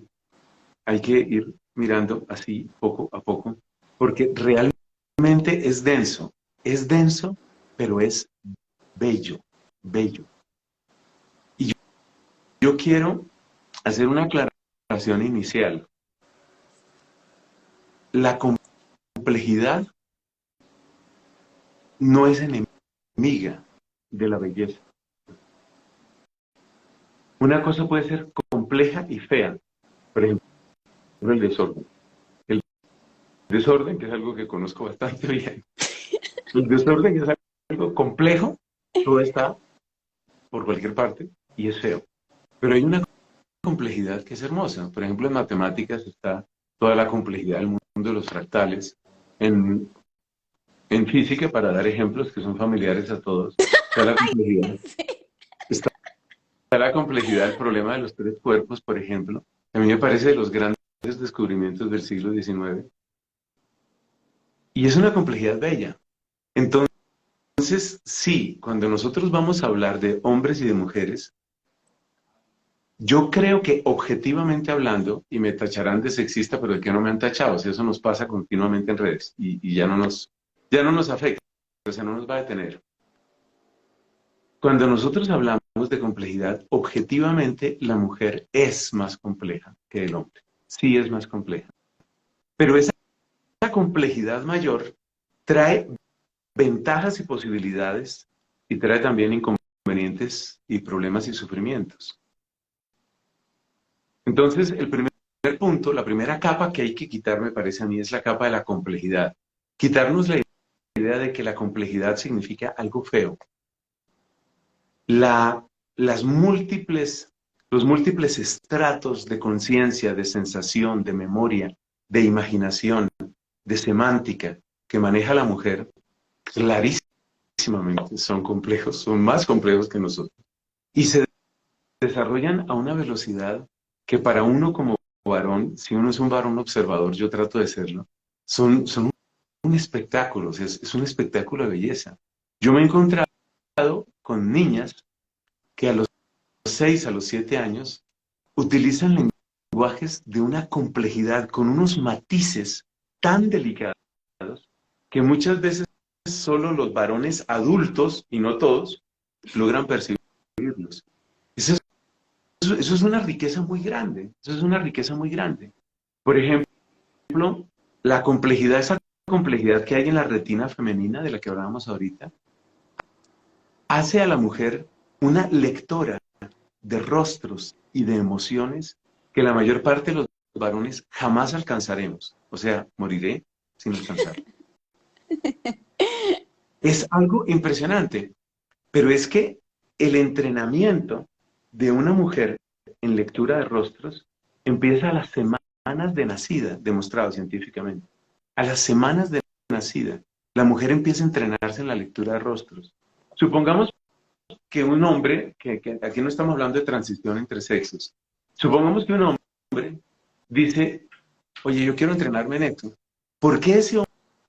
hay que ir mirando así poco a poco, porque realmente es denso, pero es bello, bello. Y yo quiero hacer una aclaración inicial. La complejidad no es enemiga de la belleza. Una cosa puede ser compleja y fea. Por ejemplo, el desorden. El desorden, que es algo que conozco bastante bien. El desorden es algo complejo, todo está por cualquier parte y es feo. Pero hay una complejidad que es hermosa. Por ejemplo, en matemáticas está toda la complejidad del mundo de los fractales. En física, para dar ejemplos que son familiares a todos, está la complejidad. Está la complejidad del problema de los 3 cuerpos, por ejemplo. A mí me parece de los grandes descubrimientos del siglo XIX. Y es una complejidad bella. Entonces, sí, cuando nosotros vamos a hablar de hombres y de mujeres, yo creo que objetivamente hablando, y me tacharán de sexista, pero de que no me han tachado, o sea, eso nos pasa continuamente en redes y ya no nos afecta, o sea, no nos va a detener. Cuando nosotros hablamos de complejidad, objetivamente la mujer es más compleja que el hombre. Sí es más compleja. Pero esa complejidad mayor trae ventajas y posibilidades y trae también inconvenientes y problemas y sufrimientos. Entonces, el primer punto, la primera capa que hay que quitar, me parece a mí, es la capa de la complejidad. Quitarnos la idea de que la complejidad significa algo feo. Los múltiples estratos de conciencia, de sensación, de memoria, de imaginación, de semántica que maneja la mujer, clarísimamente son complejos, son más complejos que nosotros. Y se desarrollan a una velocidad que para uno como varón, si uno es un varón observador, yo trato de serlo, son un espectáculo, o sea, es un espectáculo de belleza. Yo me he encontrado con niñas que a los 6, a los 7 años, utilizan lenguajes de una complejidad, con unos matices tan delicados, que muchas veces solo los varones adultos, y no todos, logran percibirlos. Eso es una riqueza muy grande, eso es una riqueza muy grande. Por ejemplo, la complejidad, esa complejidad que hay en la retina femenina, de la que hablábamos ahorita, hace a la mujer una lectora de rostros y de emociones que la mayor parte de los varones jamás alcanzaremos. O sea, moriré sin alcanzar. Es algo impresionante, pero es que el entrenamiento de una mujer en lectura de rostros empieza a las semanas de nacida, demostrado científicamente. A las semanas de nacida, la mujer empieza a entrenarse en la lectura de rostros. Supongamos que un hombre, que aquí no estamos hablando de transición entre sexos, supongamos que un hombre dice, oye, yo quiero entrenarme en esto. ¿Por qué ese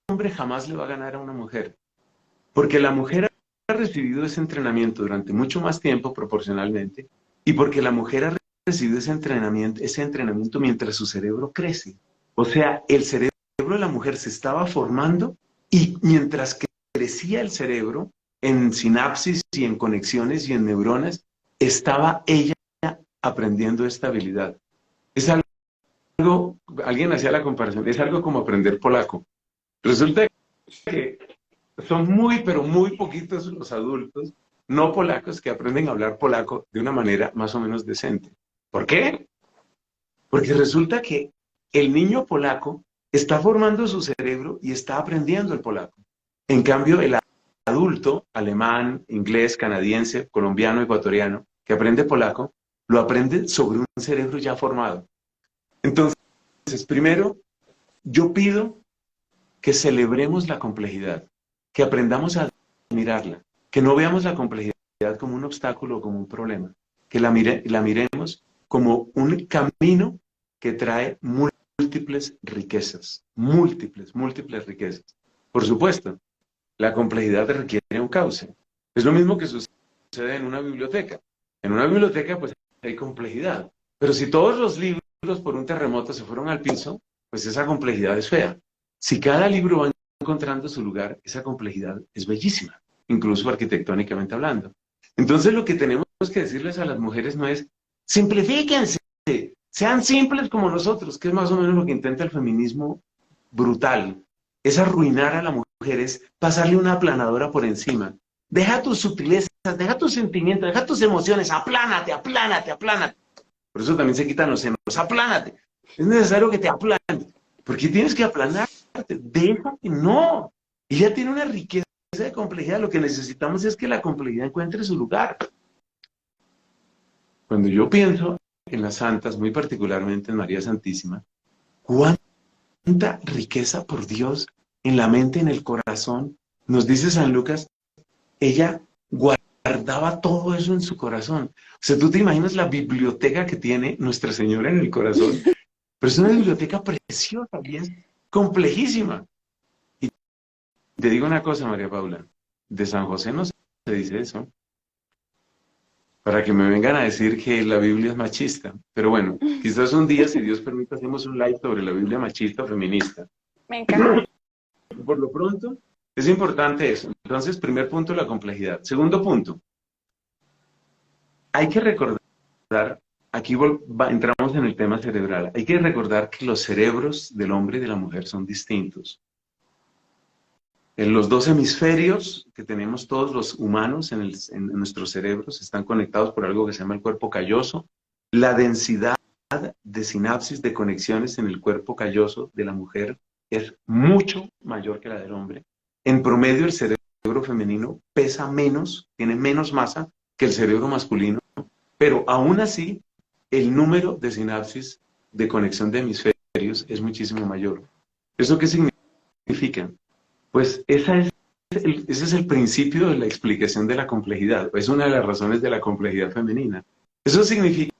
hombre jamás le va a ganar a una mujer? Porque la mujer ha recibido ese entrenamiento durante mucho más tiempo proporcionalmente, y porque la mujer ha recibido ese entrenamiento mientras su cerebro crece. O sea, el cerebro de la mujer se estaba formando, y mientras crecía el cerebro, en sinapsis y en conexiones y en neuronas, estaba ella aprendiendo esta habilidad. Es algo, alguien hacía la comparación, es algo como aprender polaco. Resulta que son muy, pero muy poquitos los adultos no polacos que aprenden a hablar polaco de una manera más o menos decente. ¿Por qué? Porque resulta que el niño polaco está formando su cerebro y está aprendiendo el polaco. En cambio, el adulto alemán, inglés, canadiense, colombiano, ecuatoriano, que aprende polaco, lo aprende sobre un cerebro ya formado. Entonces, primero, yo pido que celebremos la complejidad, que aprendamos a admirarla, que no veamos la complejidad como un obstáculo o como un problema, que la miremos como un camino que trae múltiples riquezas, múltiples riquezas. Por supuesto, la complejidad requiere un cauce. Es lo mismo que sucede en una biblioteca. En una biblioteca, pues, hay complejidad. Pero si todos los libros por un terremoto se fueron al piso, pues esa complejidad es fea. Si cada libro va encontrando su lugar, esa complejidad es bellísima, incluso arquitectónicamente hablando. Entonces lo que tenemos que decirles a las mujeres no es, simplifíquense, sean simples como nosotros, que es más o menos lo que intenta el feminismo brutal. Es arruinar a la mujer, es pasarle una aplanadora por encima. Deja tus sutilezas, deja tus sentimientos, deja tus emociones, aplánate, aplánate, aplánate. Por eso también se quitan los senos, aplánate. Es necesario que te aplanes. ¿Por qué tienes que aplanarte? Déjate, no. Ella tiene una riqueza de complejidad. Lo que necesitamos es que la complejidad encuentre su lugar. Cuando yo pienso en las santas, muy particularmente en María Santísima, cuánta riqueza, por Dios, en la mente, en el corazón. Nos dice San Lucas, ella guardaba todo eso en su corazón. O sea, tú te imaginas la biblioteca que tiene Nuestra Señora en el corazón, pero es una biblioteca preciosa, bien complejísima. Y te digo una cosa, María Paula, de San José no se dice eso, para que me vengan a decir que la Biblia es machista. Pero bueno, quizás un día, si Dios permite, hacemos un live sobre la Biblia machista o feminista. Me encanta. Por lo pronto, es importante eso. Entonces, primer punto, la complejidad. Segundo punto, hay que recordar, aquí entramos en el tema cerebral, hay que recordar que los cerebros del hombre y de la mujer son distintos. En los dos hemisferios que tenemos todos los humanos en nuestros cerebros están conectados por algo que se llama el cuerpo calloso. La densidad de sinapsis, de conexiones en el cuerpo calloso de la mujer es mucho mayor que la del hombre. En promedio, el cerebro femenino pesa menos, tiene menos masa que el cerebro masculino, pero aún así, el número de sinapsis de conexión de hemisferios es muchísimo mayor. ¿Eso qué significa? Pues ese es el principio de la explicación de la complejidad. Es una de las razones de la complejidad femenina. Eso significa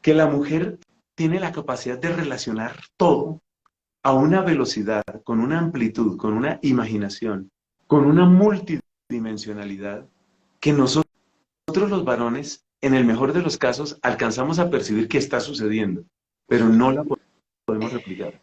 que la mujer tiene la capacidad de relacionar todo a una velocidad, con una amplitud, con una imaginación, con una multidimensionalidad que nosotros los varones, en el mejor de los casos, alcanzamos a percibir que está sucediendo, pero no la podemos replicar.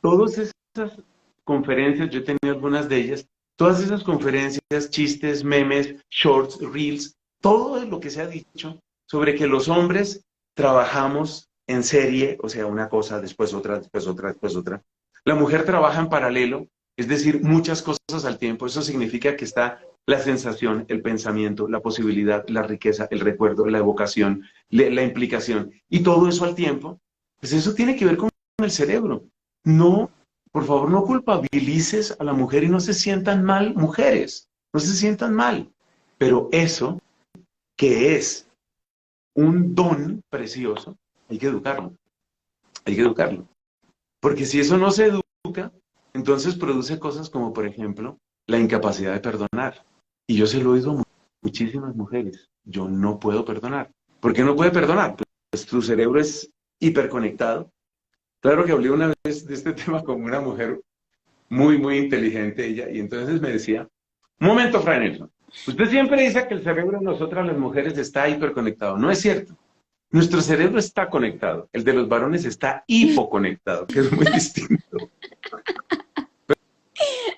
Todas esas conferencias, yo he tenido algunas de ellas, todas esas conferencias, chistes, memes, shorts, reels, todo lo que se ha dicho sobre que los hombres trabajamos en serie, o sea, una cosa, después otra, después otra, después otra. La mujer trabaja en paralelo, es decir, muchas cosas al tiempo. Eso significa que está la sensación, el pensamiento, la posibilidad, la riqueza, el recuerdo, la evocación, la implicación, y todo eso al tiempo. Pues eso tiene que ver con el cerebro. No, por favor, no culpabilices a la mujer y no se sientan mal, mujeres, no se sientan mal. Pero eso, que es un don precioso, hay que educarlo. Hay que educarlo. Porque si eso no se educa, entonces produce cosas como, por ejemplo, la incapacidad de perdonar. Y yo se lo he oído a muchísimas mujeres. Yo no puedo perdonar. ¿Por qué no puede perdonar? Pues tu cerebro es hiperconectado. Claro que hablé una vez de este tema con una mujer muy inteligente ella, y entonces me decía, un momento, Fray Nelson, usted siempre dice que el cerebro de nosotras las mujeres está hiperconectado. No es cierto. Nuestro cerebro está conectado, el de los varones está hipoconectado, que es muy distinto.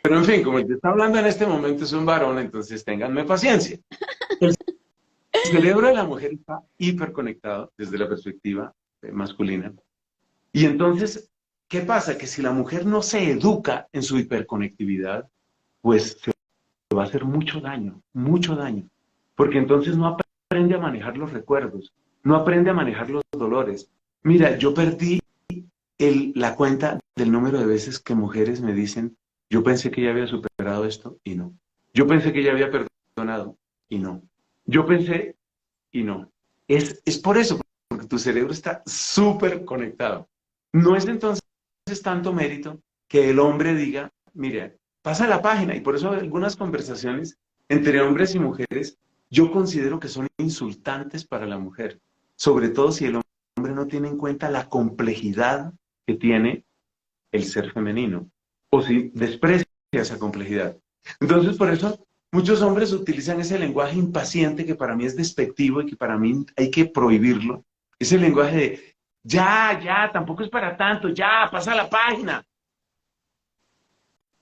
Pero en fin, como el que está hablando en este momento es un varón, entonces ténganme paciencia. El cerebro de la mujer está hiperconectado desde la perspectiva masculina. Y entonces, ¿qué pasa? Que si la mujer no se educa en su hiperconectividad, pues se va a hacer mucho daño, porque entonces no aprende a manejar los recuerdos, no aprende a manejar los dolores. Mira, yo perdí la cuenta del número de veces que mujeres me dicen, yo pensé que ya había superado esto y no. Yo pensé que ya había perdonado y no. Yo pensé y no. Es por eso, porque tu cerebro está súper conectado. No es entonces tanto mérito que el hombre diga, mire, pasa la página, y por eso algunas conversaciones entre hombres y mujeres yo considero que son insultantes para la mujer, sobre todo si el hombre no tiene en cuenta la complejidad que tiene el ser femenino, o si desprecia esa complejidad. Entonces, por eso muchos hombres utilizan ese lenguaje impaciente que para mí es despectivo y que para mí hay que prohibirlo. Ese lenguaje de, ya, tampoco es para tanto, ya, pasa la página.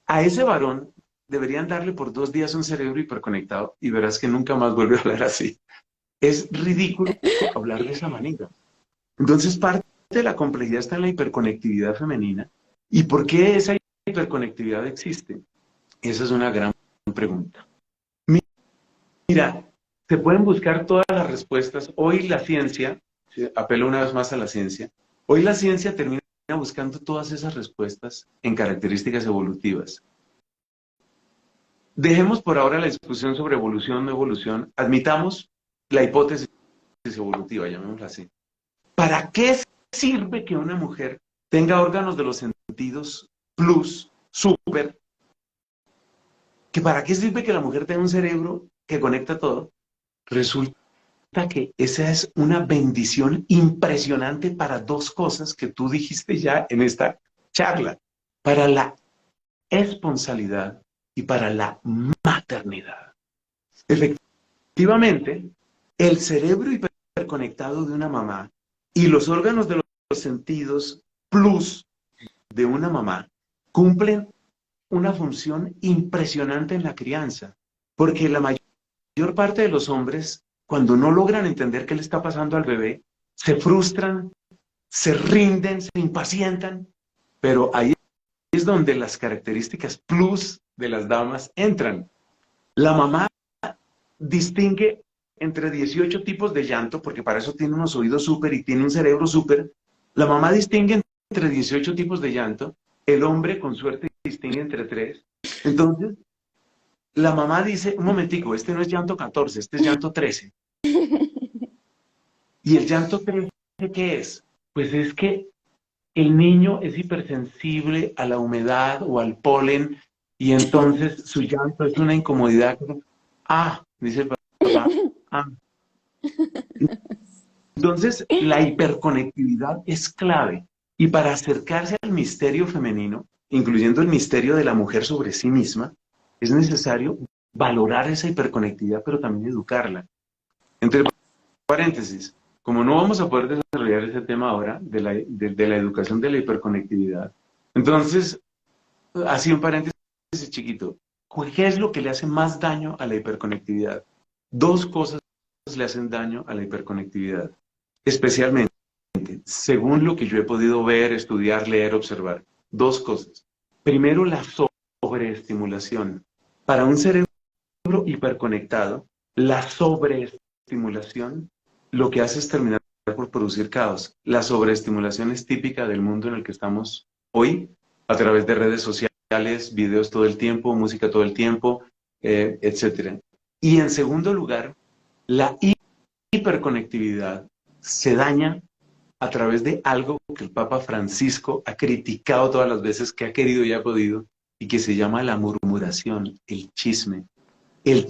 A ese varón deberían darle por 2 días un cerebro hiperconectado y verás que nunca más vuelve a hablar así. Es ridículo hablar de esa manera. Entonces, parte de la complejidad está en la hiperconectividad femenina. ¿Y por qué esa hiperconectividad existe? Esa es una gran pregunta. Mira, se pueden buscar todas las respuestas. Hoy la ciencia, apelo una vez más a la ciencia, hoy la ciencia termina buscando todas esas respuestas en características evolutivas. Dejemos por ahora la discusión sobre evolución o no evolución, admitamos la hipótesis evolutiva, llamémosla así. ¿Para qué sirve que una mujer tenga órganos de los sentidos plus, super? ¿Que para qué sirve que la mujer tenga un cerebro que conecta todo? Resulta que esa es una bendición impresionante para 2 cosas que tú dijiste ya en esta charla, para la esponsalidad y para la maternidad. Efectivamente, el cerebro hiperconectado de una mamá y los órganos de los sentidos plus de una mamá cumplen una función impresionante en la crianza, porque la mayor parte de los hombres, cuando no logran entender qué le está pasando al bebé, se frustran, se rinden, se impacientan, pero ahí es donde las características plus de las damas entran. La mamá distingue entre 18 tipos de llanto, porque para eso tiene unos oídos súper y tiene un cerebro súper. La mamá distingue entre 18 tipos de llanto, el hombre con suerte distingue entre 3. Entonces, la mamá dice, un momentico, este no es llanto 14, este es llanto 13. ¿Y el llanto 13 qué es? Pues es que el niño es hipersensible a la humedad o al polen y entonces su llanto es una incomodidad. Dice el papá, ah. Entonces, la hiperconectividad es clave. Y para acercarse al misterio femenino, incluyendo el misterio de la mujer sobre sí misma, es necesario valorar esa hiperconectividad, pero también educarla. Entre paréntesis, como no vamos a poder desarrollar ese tema ahora de la educación de la hiperconectividad, entonces, así un paréntesis chiquito, ¿qué es lo que le hace más daño a la hiperconectividad? 2 cosas le hacen daño a la hiperconectividad, especialmente, según lo que yo he podido ver, estudiar, leer, observar. 2 cosas. Primero, la sobreestimulación. Para un cerebro hiperconectado, la sobreestimulación lo que hace es terminar por producir caos. La sobreestimulación es típica del mundo en el que estamos hoy, a través de redes sociales, videos todo el tiempo, música todo el tiempo, etc. Y en segundo lugar, la hiperconectividad se daña a través de algo que el Papa Francisco ha criticado todas las veces que ha querido y ha podido, y que se llama la murmuración, el chisme. El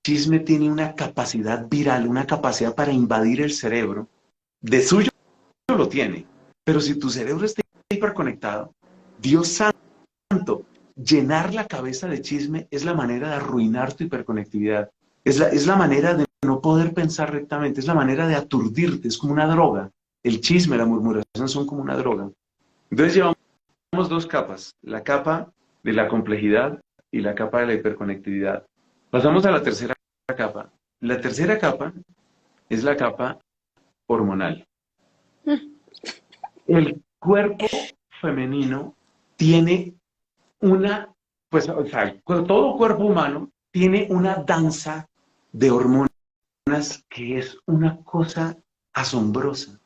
chisme tiene una capacidad viral, una capacidad para invadir el cerebro. De suyo lo tiene, pero si tu cerebro está hiperconectado, Dios santo, llenar la cabeza de chisme es la manera de arruinar tu hiperconectividad. Es la manera de no poder pensar rectamente, es la manera de aturdirte, es como una droga. El chisme, la murmuración son como una droga. Entonces llevamos 2 capas, la capa de la complejidad y la capa de la hiperconectividad. Pasamos a la tercera capa. La tercera capa es la capa hormonal. El cuerpo femenino tiene todo cuerpo humano tiene una danza de hormonas que es una cosa asombrosa.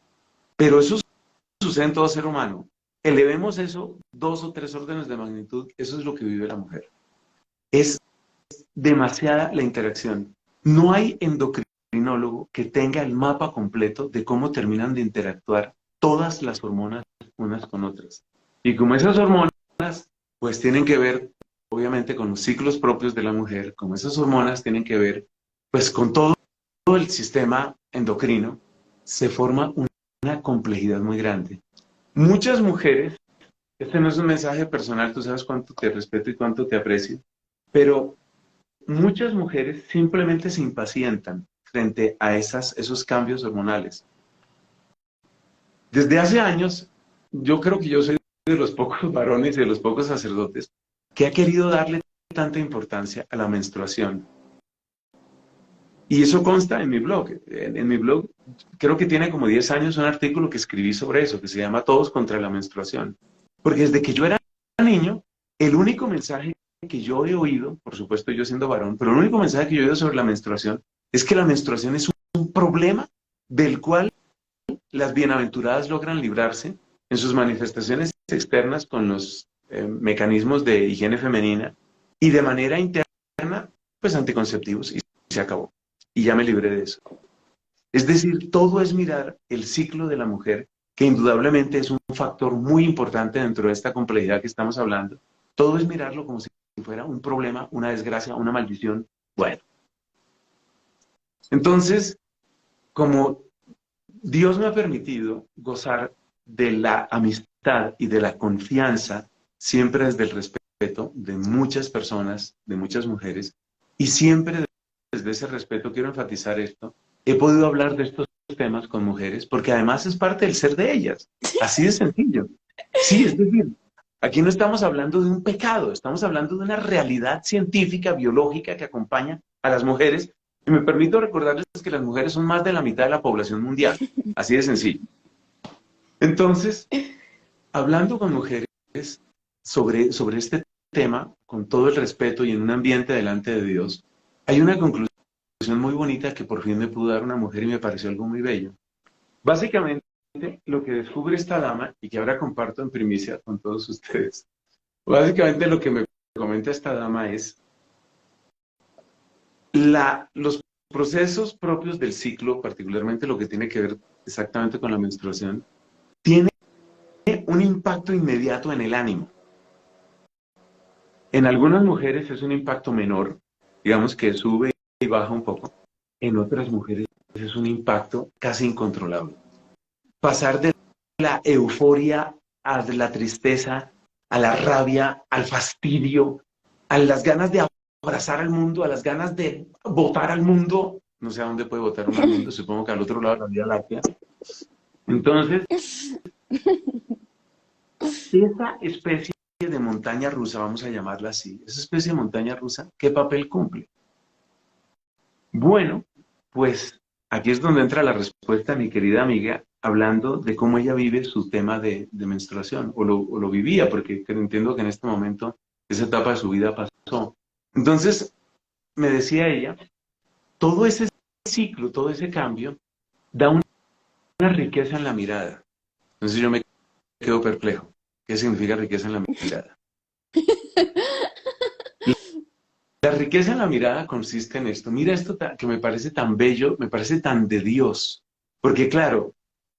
Pero eso sucede en todo ser humano. Elevemos eso 2 o 3 órdenes de magnitud, eso es lo que vive la mujer. Es demasiada la interacción. No hay endocrinólogo que tenga el mapa completo de cómo terminan de interactuar todas las hormonas unas con otras. Y como esas hormonas, pues tienen que ver, obviamente, con los ciclos propios de la mujer, como esas hormonas tienen que ver, pues, con todo el sistema endocrino, se forma una complejidad muy grande. Muchas mujeres, este no es un mensaje personal, tú sabes cuánto te respeto y cuánto te aprecio, pero muchas mujeres simplemente se impacientan frente a esos cambios hormonales. Desde hace años, yo creo que yo soy de los pocos varones y de los pocos sacerdotes que ha querido darle tanta importancia a la menstruación. Y eso consta en mi blog. En mi blog creo que tiene como 10 años un artículo que escribí sobre eso, que se llama Todos contra la menstruación. Porque desde que yo era niño, el único mensaje que yo he oído, por supuesto yo siendo varón, pero el único mensaje que yo he oído sobre la menstruación es que la menstruación es un problema del cual las bienaventuradas logran librarse en sus manifestaciones externas con los mecanismos de higiene femenina y de manera interna, pues anticonceptivos, y se acabó. Y ya me libré de eso. Es decir, todo es mirar el ciclo de la mujer, que indudablemente es un factor muy importante dentro de esta complejidad que estamos hablando. Todo es mirarlo como si fuera un problema, una desgracia, una maldición. Bueno, entonces, como Dios me ha permitido gozar de la amistad y de la confianza, siempre desde el respeto de muchas personas, de muchas mujeres, y siempre desde ese respeto, quiero enfatizar esto, he podido hablar de estos temas con mujeres, porque además es parte del ser de ellas, así de sencillo. Sí, es decir, aquí no estamos hablando de un pecado, estamos hablando de una realidad científica, biológica que acompaña a las mujeres. Y me permito recordarles que las mujeres son más de la mitad de la población mundial, así de sencillo. Entonces, hablando con mujeres sobre este tema, con todo el respeto y en un ambiente delante de Dios, hay una conclusión muy bonita que por fin me pudo dar una mujer y me pareció algo muy bello. Básicamente, lo que descubre esta dama, y que ahora comparto en primicia con todos ustedes, básicamente lo que me comenta esta dama es los procesos propios del ciclo, particularmente lo que tiene que ver exactamente con la menstruación, tiene un impacto inmediato en el ánimo. En algunas mujeres es un impacto menor, digamos que sube y baja un poco. En otras mujeres es un impacto casi incontrolable. Pasar de la euforia a la tristeza, a la rabia, al fastidio, a las ganas de abrazar al mundo, a las ganas de botar al mundo. No sé a dónde puede botar uno al mundo, supongo que al otro lado de la Vía Láctea. Entonces, esa especie de montaña rusa, vamos a llamarla así, esa especie de montaña rusa, ¿qué papel cumple? Bueno, pues aquí es donde entra la respuesta de mi querida amiga, hablando de cómo ella vive su tema de menstruación, o lo vivía, porque entiendo que en este momento esa etapa de su vida pasó. Entonces, me decía ella, todo ese ciclo, todo ese cambio, da una riqueza en la mirada. Entonces yo me quedo perplejo. ¿Qué significa riqueza en la mirada? La riqueza en la mirada consiste en esto. Mira esto que me parece tan bello, me parece tan de Dios. Porque claro,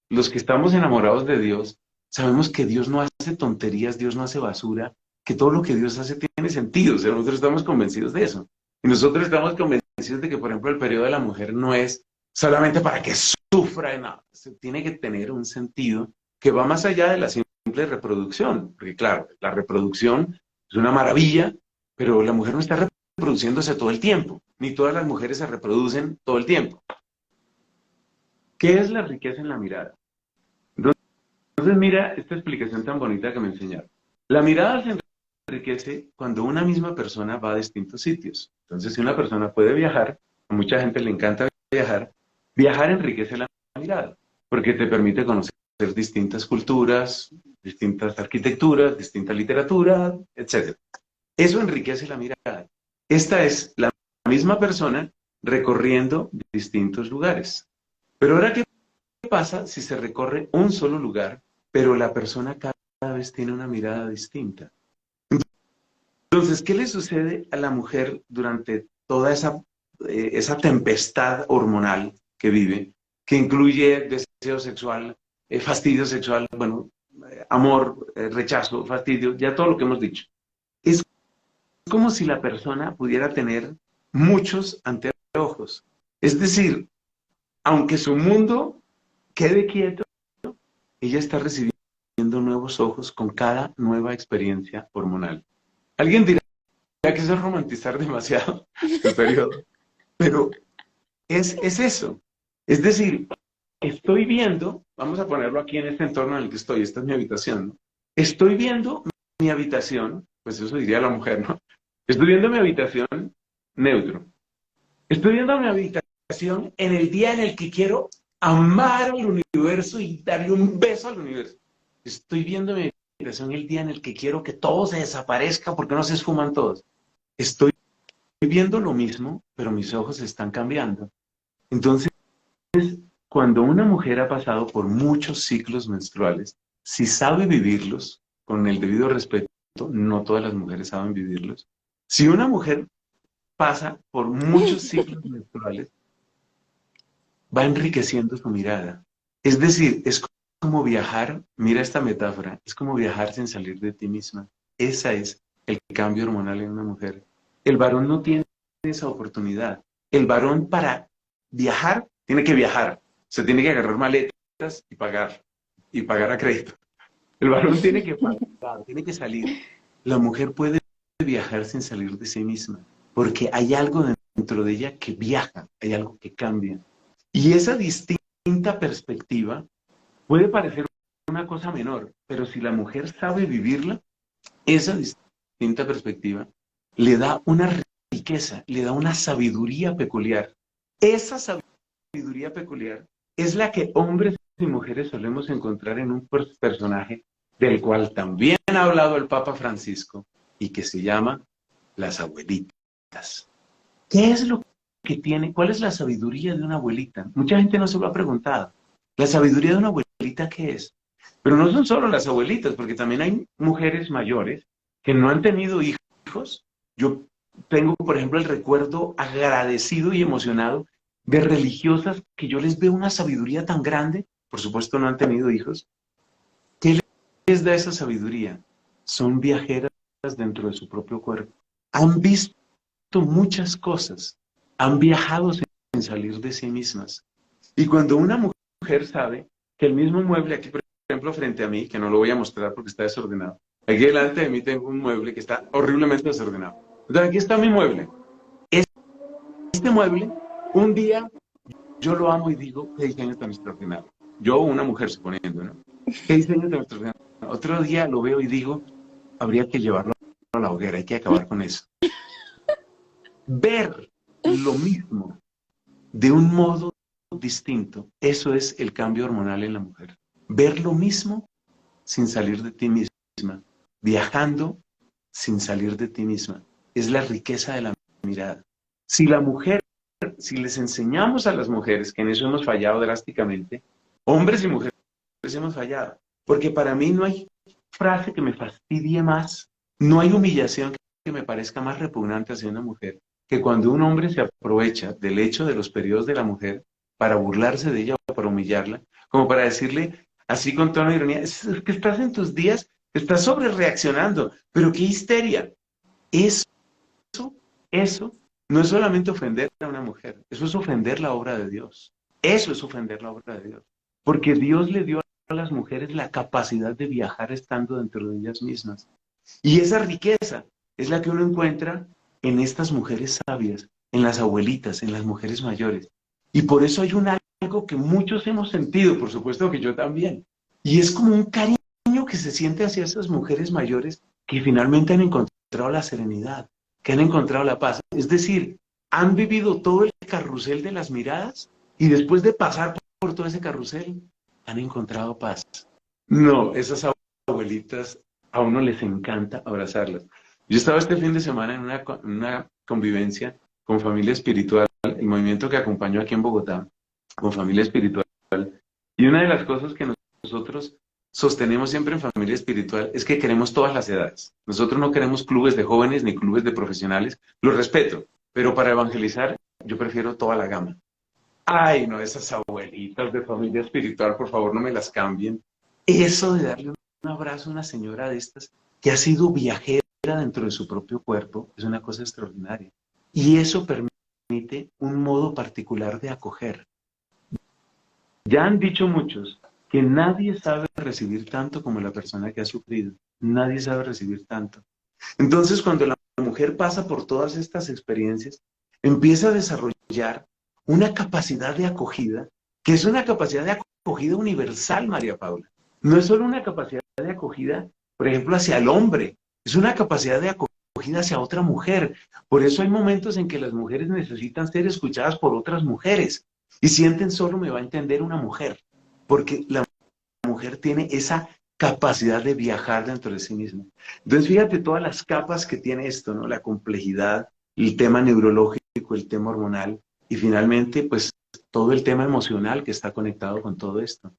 los que estamos enamorados de Dios, sabemos que Dios no hace tonterías, Dios no hace basura, que todo lo que Dios hace tiene sentido. O sea, nosotros estamos convencidos de eso. Y nosotros estamos convencidos de que, por ejemplo, el periodo de la mujer no es solamente para que sufra, no. Tiene que tener un sentido que va más allá de la simple reproducción. Porque claro, la reproducción es una maravilla, pero la mujer no está reproduciéndose todo el tiempo, ni todas las mujeres se reproducen todo el tiempo. ¿Qué es la riqueza en la mirada? Entonces mira esta explicación tan bonita que me enseñaron. La mirada se enriquece cuando una misma persona va a distintos sitios. Entonces si una persona puede viajar, a mucha gente le encanta viajar, viajar enriquece la mirada, porque te permite conocer distintas culturas, distintas arquitecturas, distinta literatura, etc. Eso enriquece la mirada. Esta es la misma persona recorriendo distintos lugares. Pero ahora, ¿qué pasa si se recorre un solo lugar, pero la persona cada vez tiene una mirada distinta? Entonces, ¿qué le sucede a la mujer durante toda esa esa tempestad hormonal que vive, que incluye deseo sexual, fastidio sexual, bueno, amor, rechazo, fastidio, ya todo lo que hemos dicho. Es como si la persona pudiera tener muchos anteojos. Es decir, aunque su mundo quede quieto, ella está recibiendo nuevos ojos con cada nueva experiencia hormonal. Alguien dirá que eso es romantizar demasiado el periodo, pero es eso. Es decir, estoy viendo, vamos a ponerlo aquí en este entorno en el que estoy, esta es mi habitación, ¿no? Estoy viendo mi habitación, pues eso diría la mujer, ¿no? Estoy viendo mi habitación neutro. Estoy viendo mi habitación en el día en el que quiero amar al universo y darle un beso al universo. Estoy viendo mi habitación el día en el que quiero que todo se desaparezca porque no se esfuman todos. Estoy viendo lo mismo, pero mis ojos están cambiando. Entonces, cuando una mujer ha pasado por muchos ciclos menstruales, si sabe vivirlos, con el debido respeto, no todas las mujeres saben vivirlos. Si una mujer pasa por muchos ciclos menstruales, va enriqueciendo su mirada. Es decir, es como viajar, mira esta metáfora, es como viajar sin salir de ti misma. Ese es el cambio hormonal en una mujer. El varón no tiene esa oportunidad. El varón para viajar tiene que viajar. Se tiene que agarrar maletas y pagar a crédito. El varón tiene que pagar, tiene que salir. La mujer puede viajar sin salir de sí misma, porque hay algo dentro de ella que viaja, hay algo que cambia. Y esa distinta perspectiva puede parecer una cosa menor, pero si la mujer sabe vivirla, esa distinta perspectiva le da una riqueza, le da una sabiduría peculiar. Esa sabiduría peculiar es la que hombres y mujeres solemos encontrar en un personaje del cual también ha hablado el Papa Francisco y que se llama las abuelitas. ¿Qué es lo que tiene? ¿Cuál es la sabiduría de una abuelita? Mucha gente no se lo ha preguntado. ¿La sabiduría de una abuelita qué es? Pero no son solo las abuelitas, porque también hay mujeres mayores que no han tenido hijos. Yo tengo, por ejemplo, el recuerdo agradecido y emocionado de religiosas que yo les veo una sabiduría tan grande, por supuesto no han tenido hijos. ¿Qué les da esa sabiduría? Son viajeras dentro de su propio cuerpo. Han visto muchas cosas, han viajado sin salir de sí mismas. Y cuando una mujer sabe que el mismo mueble, aquí por ejemplo frente a mí, que no lo voy a mostrar porque está desordenado, aquí delante de mí tengo un mueble que está horriblemente desordenado. Entonces aquí está mi mueble. Este mueble, un día yo lo amo y digo, qué diseño tan extraordinario. Yo, una mujer suponiendo, ¿no? Qué diseño tan extraordinario. Otro día lo veo y digo, habría que llevarlo a la hoguera, hay que acabar con eso. Ver lo mismo de un modo distinto, eso es el cambio hormonal en la mujer. Ver lo mismo sin salir de ti misma, viajando sin salir de ti misma. Es la riqueza de la mirada. Si la mujer, si les enseñamos a las mujeres, que en eso hemos fallado drásticamente, hombres y mujeres hemos fallado, porque para mí no hay frase que me fastidie más, no hay humillación que me parezca más repugnante hacia una mujer, que cuando un hombre se aprovecha del hecho de los periodos de la mujer para burlarse de ella o para humillarla, como para decirle, así con tono de ironía, es que estás en tus días, estás sobre reaccionando, pero qué histeria. Eso no es solamente ofender a una mujer, eso es ofender la obra de Dios. Eso es ofender la obra de Dios. Porque Dios le dio a las mujeres la capacidad de viajar estando dentro de ellas mismas. Y esa riqueza es la que uno encuentra en estas mujeres sabias, en las abuelitas, en las mujeres mayores. Y por eso hay algo que muchos hemos sentido, por supuesto que yo también. Y es como un cariño que se siente hacia esas mujeres mayores que finalmente han encontrado la serenidad, que han encontrado la paz. Es decir, han vivido todo el carrusel de las miradas y después de pasar por todo ese carrusel, han encontrado paz. No, esas abuelitas a uno les encanta abrazarlas. Yo estaba este fin de semana en una convivencia con Familia Espiritual, el movimiento que acompañó aquí en Bogotá, con Familia Espiritual. Y una de las cosas que nosotros sostenemos siempre en Familia Espiritual es que queremos todas las edades. Nosotros no queremos clubes de jóvenes ni clubes de profesionales. Los respeto, pero para evangelizar yo prefiero toda la gama. Ay, no, esas abuelitas de familia espiritual, por favor, no me las cambien. Eso de darle un abrazo a una señora de estas que ha sido viajera dentro de su propio cuerpo es una cosa extraordinaria. Y eso permite un modo particular de acoger. Ya han dicho muchos que nadie sabe recibir tanto como la persona que ha sufrido. Nadie sabe recibir tanto. Entonces, cuando la mujer pasa por todas estas experiencias, empieza a desarrollar una capacidad de acogida, que es una capacidad de acogida universal, María Paula. No es solo una capacidad de acogida, por ejemplo, hacia el hombre, es una capacidad de acogida hacia otra mujer. Por eso hay momentos en que las mujeres necesitan ser escuchadas por otras mujeres y sienten solo me va a entender una mujer, porque la mujer tiene esa capacidad de viajar dentro de sí misma. Entonces, fíjate todas las capas que tiene esto, ¿no? La complejidad, el tema neurológico, el tema hormonal y finalmente, pues, todo el tema emocional que está conectado con todo esto.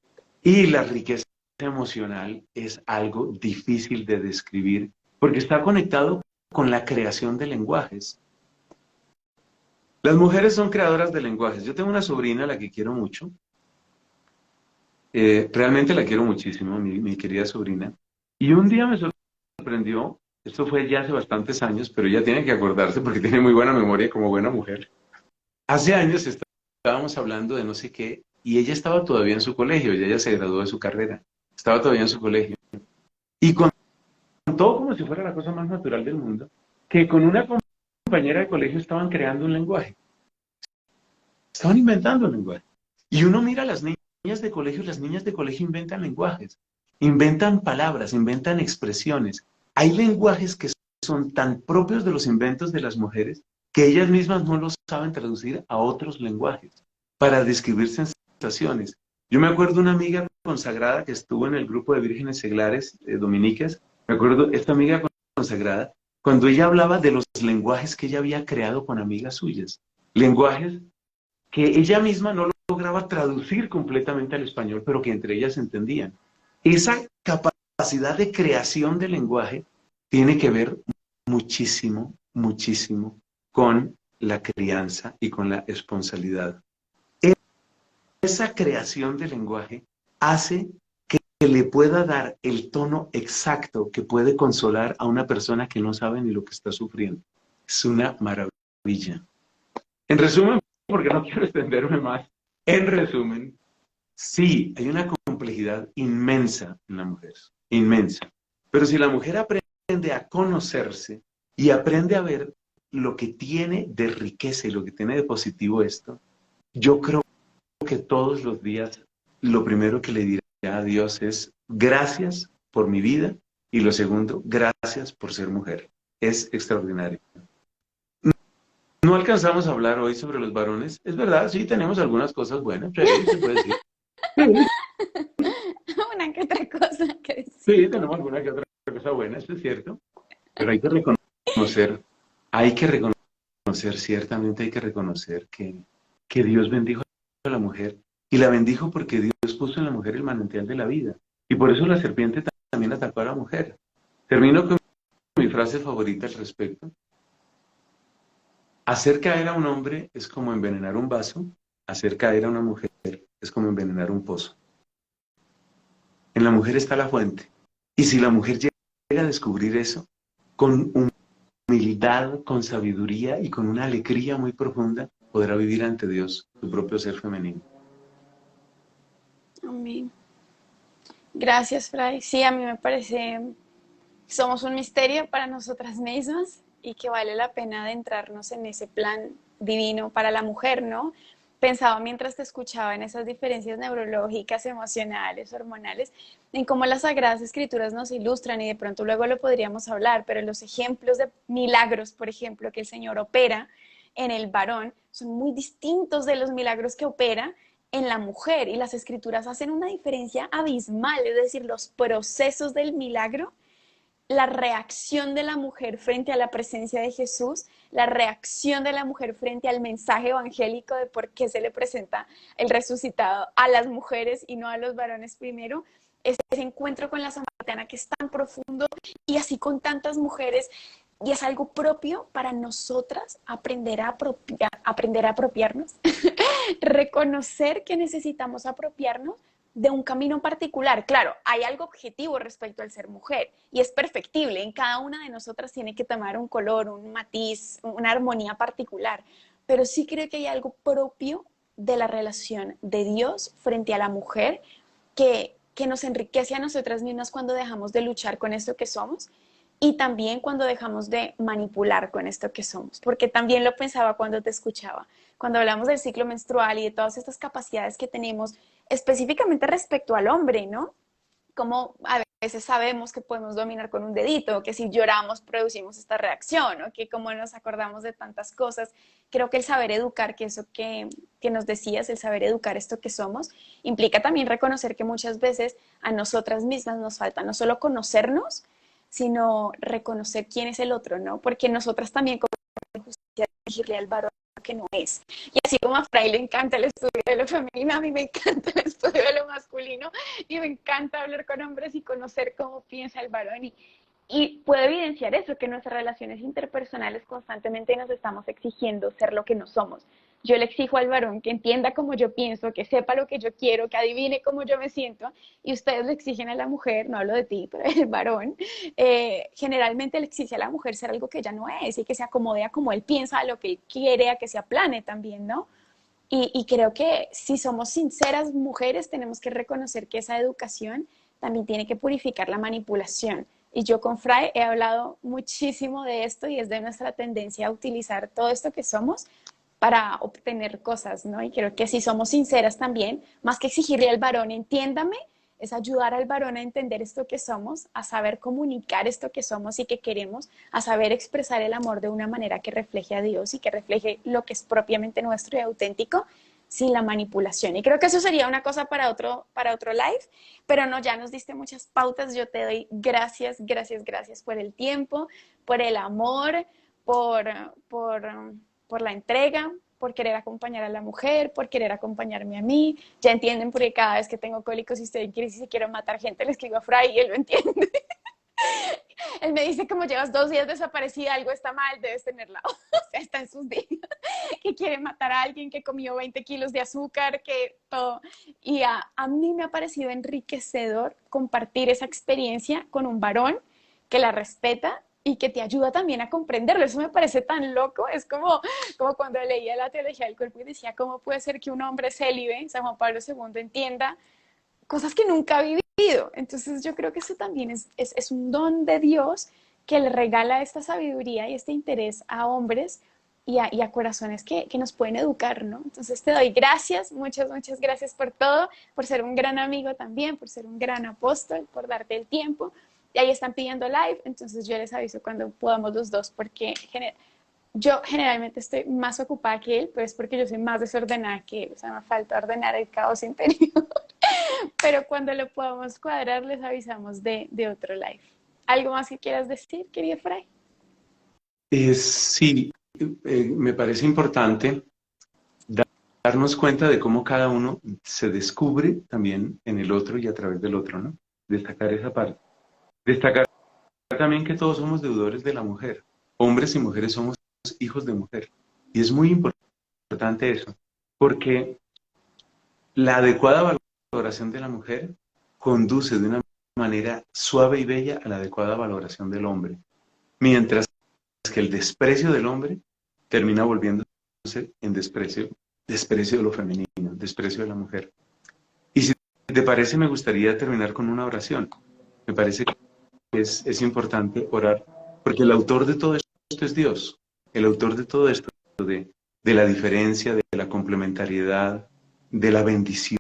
Y la riqueza emocional es algo difícil de describir porque está conectado con la creación de lenguajes. Las mujeres son creadoras de lenguajes. Yo tengo una sobrina a la que quiero mucho. Realmente la quiero muchísimo, mi querida sobrina. Y un día me sorprendió, esto fue ya hace bastantes años, pero ella tiene que acordarse porque tiene muy buena memoria como buena mujer. Hace años estábamos hablando de no sé qué y ella estaba todavía en su colegio, ella ya se graduó de su carrera, estaba todavía en su colegio. Y contó como si fuera la cosa más natural del mundo, que con una compañera de colegio estaban creando un lenguaje, estaban inventando un lenguaje. Y uno mira a las niñas de colegio, las niñas de colegio inventan lenguajes, inventan palabras, inventan expresiones. Hay lenguajes que son tan propios de los inventos de las mujeres que ellas mismas no los saben traducir a otros lenguajes para describir sensaciones. Yo me acuerdo de una amiga consagrada que estuvo en el grupo de vírgenes seglares dominicas. Me acuerdo esta amiga consagrada cuando ella hablaba de los lenguajes que ella había creado con amigas suyas. Lenguajes que ella misma no lograba traducir completamente al español, pero que entre ellas entendían. Esa capacidad de creación del lenguaje tiene que ver muchísimo, muchísimo con la crianza y con la responsabilidad. Esa creación del lenguaje hace que le pueda dar el tono exacto que puede consolar a una persona que no sabe ni lo que está sufriendo. Es una maravilla. En resumen, porque no quiero extenderme más, en resumen, sí, hay una complejidad inmensa en la mujer, inmensa. Pero si la mujer aprende a conocerse y aprende a ver lo que tiene de riqueza y lo que tiene de positivo esto, yo creo que todos los días lo primero que le diré a Dios es gracias por mi vida y lo segundo, gracias por ser mujer. Es extraordinario. No alcanzamos a hablar hoy sobre los varones. Es verdad, sí, tenemos algunas cosas buenas. Sí, se puede decir. Una que otra cosa que Sí, decir. tenemos alguna que otra cosa buena, eso es cierto. Pero hay que reconocer, ciertamente hay que reconocer que Dios bendijo a la mujer. Y la bendijo porque Dios puso en la mujer el manantial de la vida. Y por eso la serpiente también atacó a la mujer. Termino con mi frase favorita al respecto. Hacer caer a un hombre es como envenenar un vaso, hacer caer a una mujer es como envenenar un pozo. En la mujer está la fuente. Y si la mujer llega a descubrir eso, con humildad, con sabiduría y con una alegría muy profunda, podrá vivir ante Dios su propio ser femenino. Amén. Gracias, Fray. Sí, a mí me parece que somos un misterio para nosotras mismas y que vale la pena adentrarnos en ese plan divino para la mujer, ¿no? Pensaba mientras te escuchaba en esas diferencias neurológicas, emocionales, hormonales, en cómo las Sagradas Escrituras nos ilustran y de pronto luego lo podríamos hablar, pero los ejemplos de milagros, por ejemplo, que el Señor opera en el varón son muy distintos de los milagros que opera en la mujer y las escrituras hacen una diferencia abismal, es decir, los procesos del milagro, la reacción de la mujer frente a la presencia de Jesús, la reacción de la mujer frente al mensaje evangélico de por qué se le presenta el resucitado a las mujeres y no a los varones primero, ese encuentro con la samaritana que es tan profundo y así con tantas mujeres y es algo propio para nosotras aprender a apropiarnos, reconocer que necesitamos apropiarnos de un camino particular. Claro, hay algo objetivo respecto al ser mujer y es perfectible. En cada una de nosotras tiene que tomar un color, un matiz, una armonía particular. Pero sí creo que hay algo propio de la relación de Dios frente a la mujer que nos enriquece a nosotras mismas cuando dejamos de luchar con esto que somos y también cuando dejamos de manipular con esto que somos, porque también lo pensaba cuando te escuchaba, cuando hablamos del ciclo menstrual y de todas estas capacidades que tenemos específicamente respecto al hombre, ¿no? Como a veces sabemos que podemos dominar con un dedito, que si lloramos producimos esta reacción, o que como nos acordamos de tantas cosas, creo que el saber educar, que eso que nos decías, el saber educar esto que somos, implica también reconocer que muchas veces a nosotras mismas nos falta no solo conocernos, sino reconocer quién es el otro, ¿no? Porque nosotras también como justicia exigirle al varón que no es. Y así como a Fray le encanta el estudio de lo femenino, a mí me encanta el estudio de lo masculino y me encanta hablar con hombres y conocer cómo piensa el varón. Y puedo evidenciar eso, que en nuestras relaciones interpersonales constantemente nos estamos exigiendo ser lo que no somos. Yo le exijo al varón que entienda cómo yo pienso, que sepa lo que yo quiero, que adivine cómo yo me siento, y ustedes le exigen a la mujer, no hablo de ti, pero el varón, generalmente le exige a la mujer ser algo que ella no es y que se acomode a como él piensa, a lo que él quiere, a que se aplane también, ¿no? Y creo que si somos sinceras mujeres, tenemos que reconocer que esa educación también tiene que purificar la manipulación. Y yo con Fray he hablado muchísimo de esto y es de nuestra tendencia a utilizar todo esto que somos para obtener cosas, ¿no? Y creo que si somos sinceras también, más que exigirle al varón, entiéndame, es ayudar al varón a entender esto que somos, a saber comunicar esto que somos y que queremos, a saber expresar el amor de una manera que refleje a Dios y que refleje lo que es propiamente nuestro y auténtico, sin la manipulación. Y creo que eso sería una cosa para otro live, pero no, ya nos diste muchas pautas. Yo te doy gracias, gracias, gracias por el tiempo, por el amor, por, por, por la entrega, por querer acompañar a la mujer, por querer acompañarme a mí. Ya entienden porque cada vez que tengo cólicos y estoy en crisis y quiero matar gente, le escribo a Fray y él lo entiende. Él me dice, como llevas 2 días desaparecida, algo está mal, debes tenerla. O sea, está en sus días. Que quiere matar a alguien, que comió 20 kilos de azúcar, que todo. Y a mí me ha parecido enriquecedor compartir esa experiencia con un varón que la respeta y que te ayuda también a comprenderlo. Eso me parece tan loco. Es como cuando leía la teología del cuerpo y decía, ¿cómo puede ser que un hombre célibe, San Juan Pablo II, entienda cosas que nunca ha vivido? Entonces yo creo que eso también es un don de Dios que le regala esta sabiduría y este interés a hombres y a corazones que nos pueden educar, ¿no? Entonces te doy gracias, muchas, muchas gracias por todo, por ser un gran amigo también, por ser un gran apóstol, por darte el tiempo. Y ahí están pidiendo live, entonces yo les aviso cuando podamos los dos, porque yo generalmente estoy más ocupada que él, pero es porque yo soy más desordenada que él, o sea, me falta ordenar el caos interior. Pero cuando lo podamos cuadrar, les avisamos de otro live. ¿Algo más que quieras decir, querido Fray? Sí, me parece importante darnos cuenta de cómo cada uno se descubre también en el otro y a través del otro, ¿no? Destacar esa parte. Destacar también que todos somos deudores de la mujer. Hombres y mujeres somos hijos de mujer. Y es muy importante eso, porque la adecuada valoración de la mujer conduce de una manera suave y bella a la adecuada valoración del hombre. Mientras que el desprecio del hombre termina volviéndose en desprecio de lo femenino, desprecio de la mujer. Y si te parece, me gustaría terminar con una oración. Me parece que es importante orar, porque el autor de todo esto es Dios. El autor de todo esto, de la diferencia, de la complementariedad, de la bendición,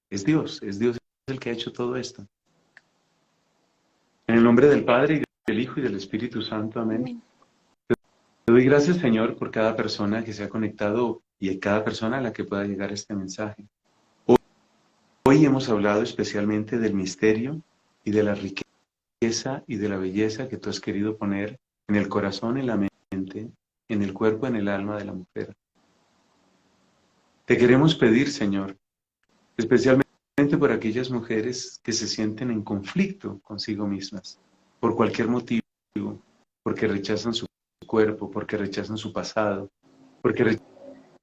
es Dios. Es Dios el que ha hecho todo esto. En el nombre del Padre, y del Hijo, y del Espíritu Santo. Amén. Amén. Te doy gracias, Señor, por cada persona que se ha conectado y a cada persona a la que pueda llegar este mensaje. Hoy hemos hablado especialmente del misterio y de la riqueza y de la belleza que tú has querido poner en el corazón, en la mente, en el cuerpo, en el alma de la mujer. Te queremos pedir, Señor, especialmente por aquellas mujeres que se sienten en conflicto consigo mismas, por cualquier motivo, porque rechazan su cuerpo, porque rechazan su pasado, porque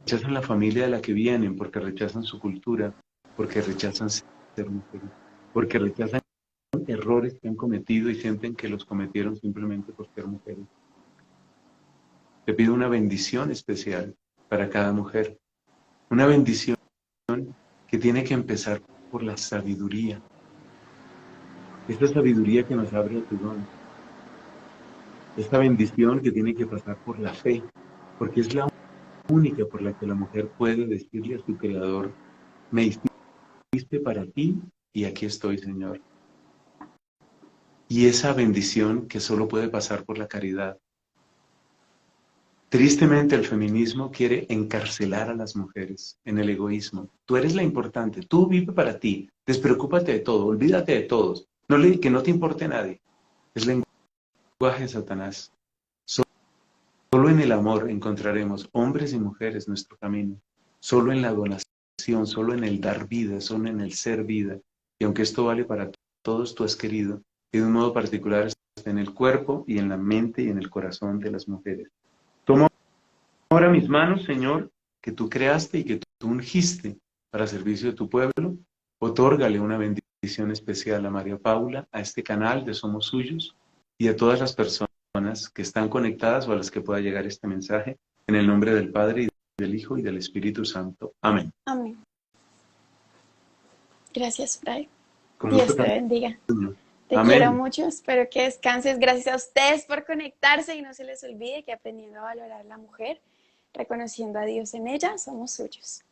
rechazan la familia de la que vienen, porque rechazan su cultura, porque rechazan ser mujeres, porque rechazan errores que han cometido y sienten que los cometieron simplemente por ser mujeres. Te pido una bendición especial para cada mujer, una bendición que tiene que empezar por la sabiduría, esta sabiduría que nos abre a tu don, esta bendición que tiene que pasar por la fe, porque es la única por la que la mujer puede decirle a su Creador, me hiciste para ti y aquí estoy, Señor. Y esa bendición que solo puede pasar por la caridad. Tristemente el feminismo quiere encarcelar a las mujeres en el egoísmo. Tú eres la importante, tú vive para ti, despreocúpate de todo, olvídate de todos, que no te importe nadie. Es lenguaje de Satanás. Solo en el amor encontraremos hombres y mujeres nuestro camino. Solo en la donación, solo en el dar vida, solo en el ser vida. Y aunque esto vale para todos, tú has querido, y de un modo particular está en el cuerpo y en la mente y en el corazón de las mujeres. Toma ahora mis manos, Señor, que tú creaste y que tú ungiste para servicio de tu pueblo. Otórgale una bendición especial a María Paula, a este canal de Somos Suyos y a todas las personas que están conectadas o a las que pueda llegar este mensaje, en el nombre del Padre, y del Hijo, y del Espíritu Santo. Amén. Amén. Gracias, Fray. Con Dios mucho te bendiga. cariño. Te quiero Amén. mucho, espero que descanses. Gracias a ustedes por conectarse y no se les olvide que aprendiendo a valorar a la mujer, reconociendo a Dios en ella, somos suyos.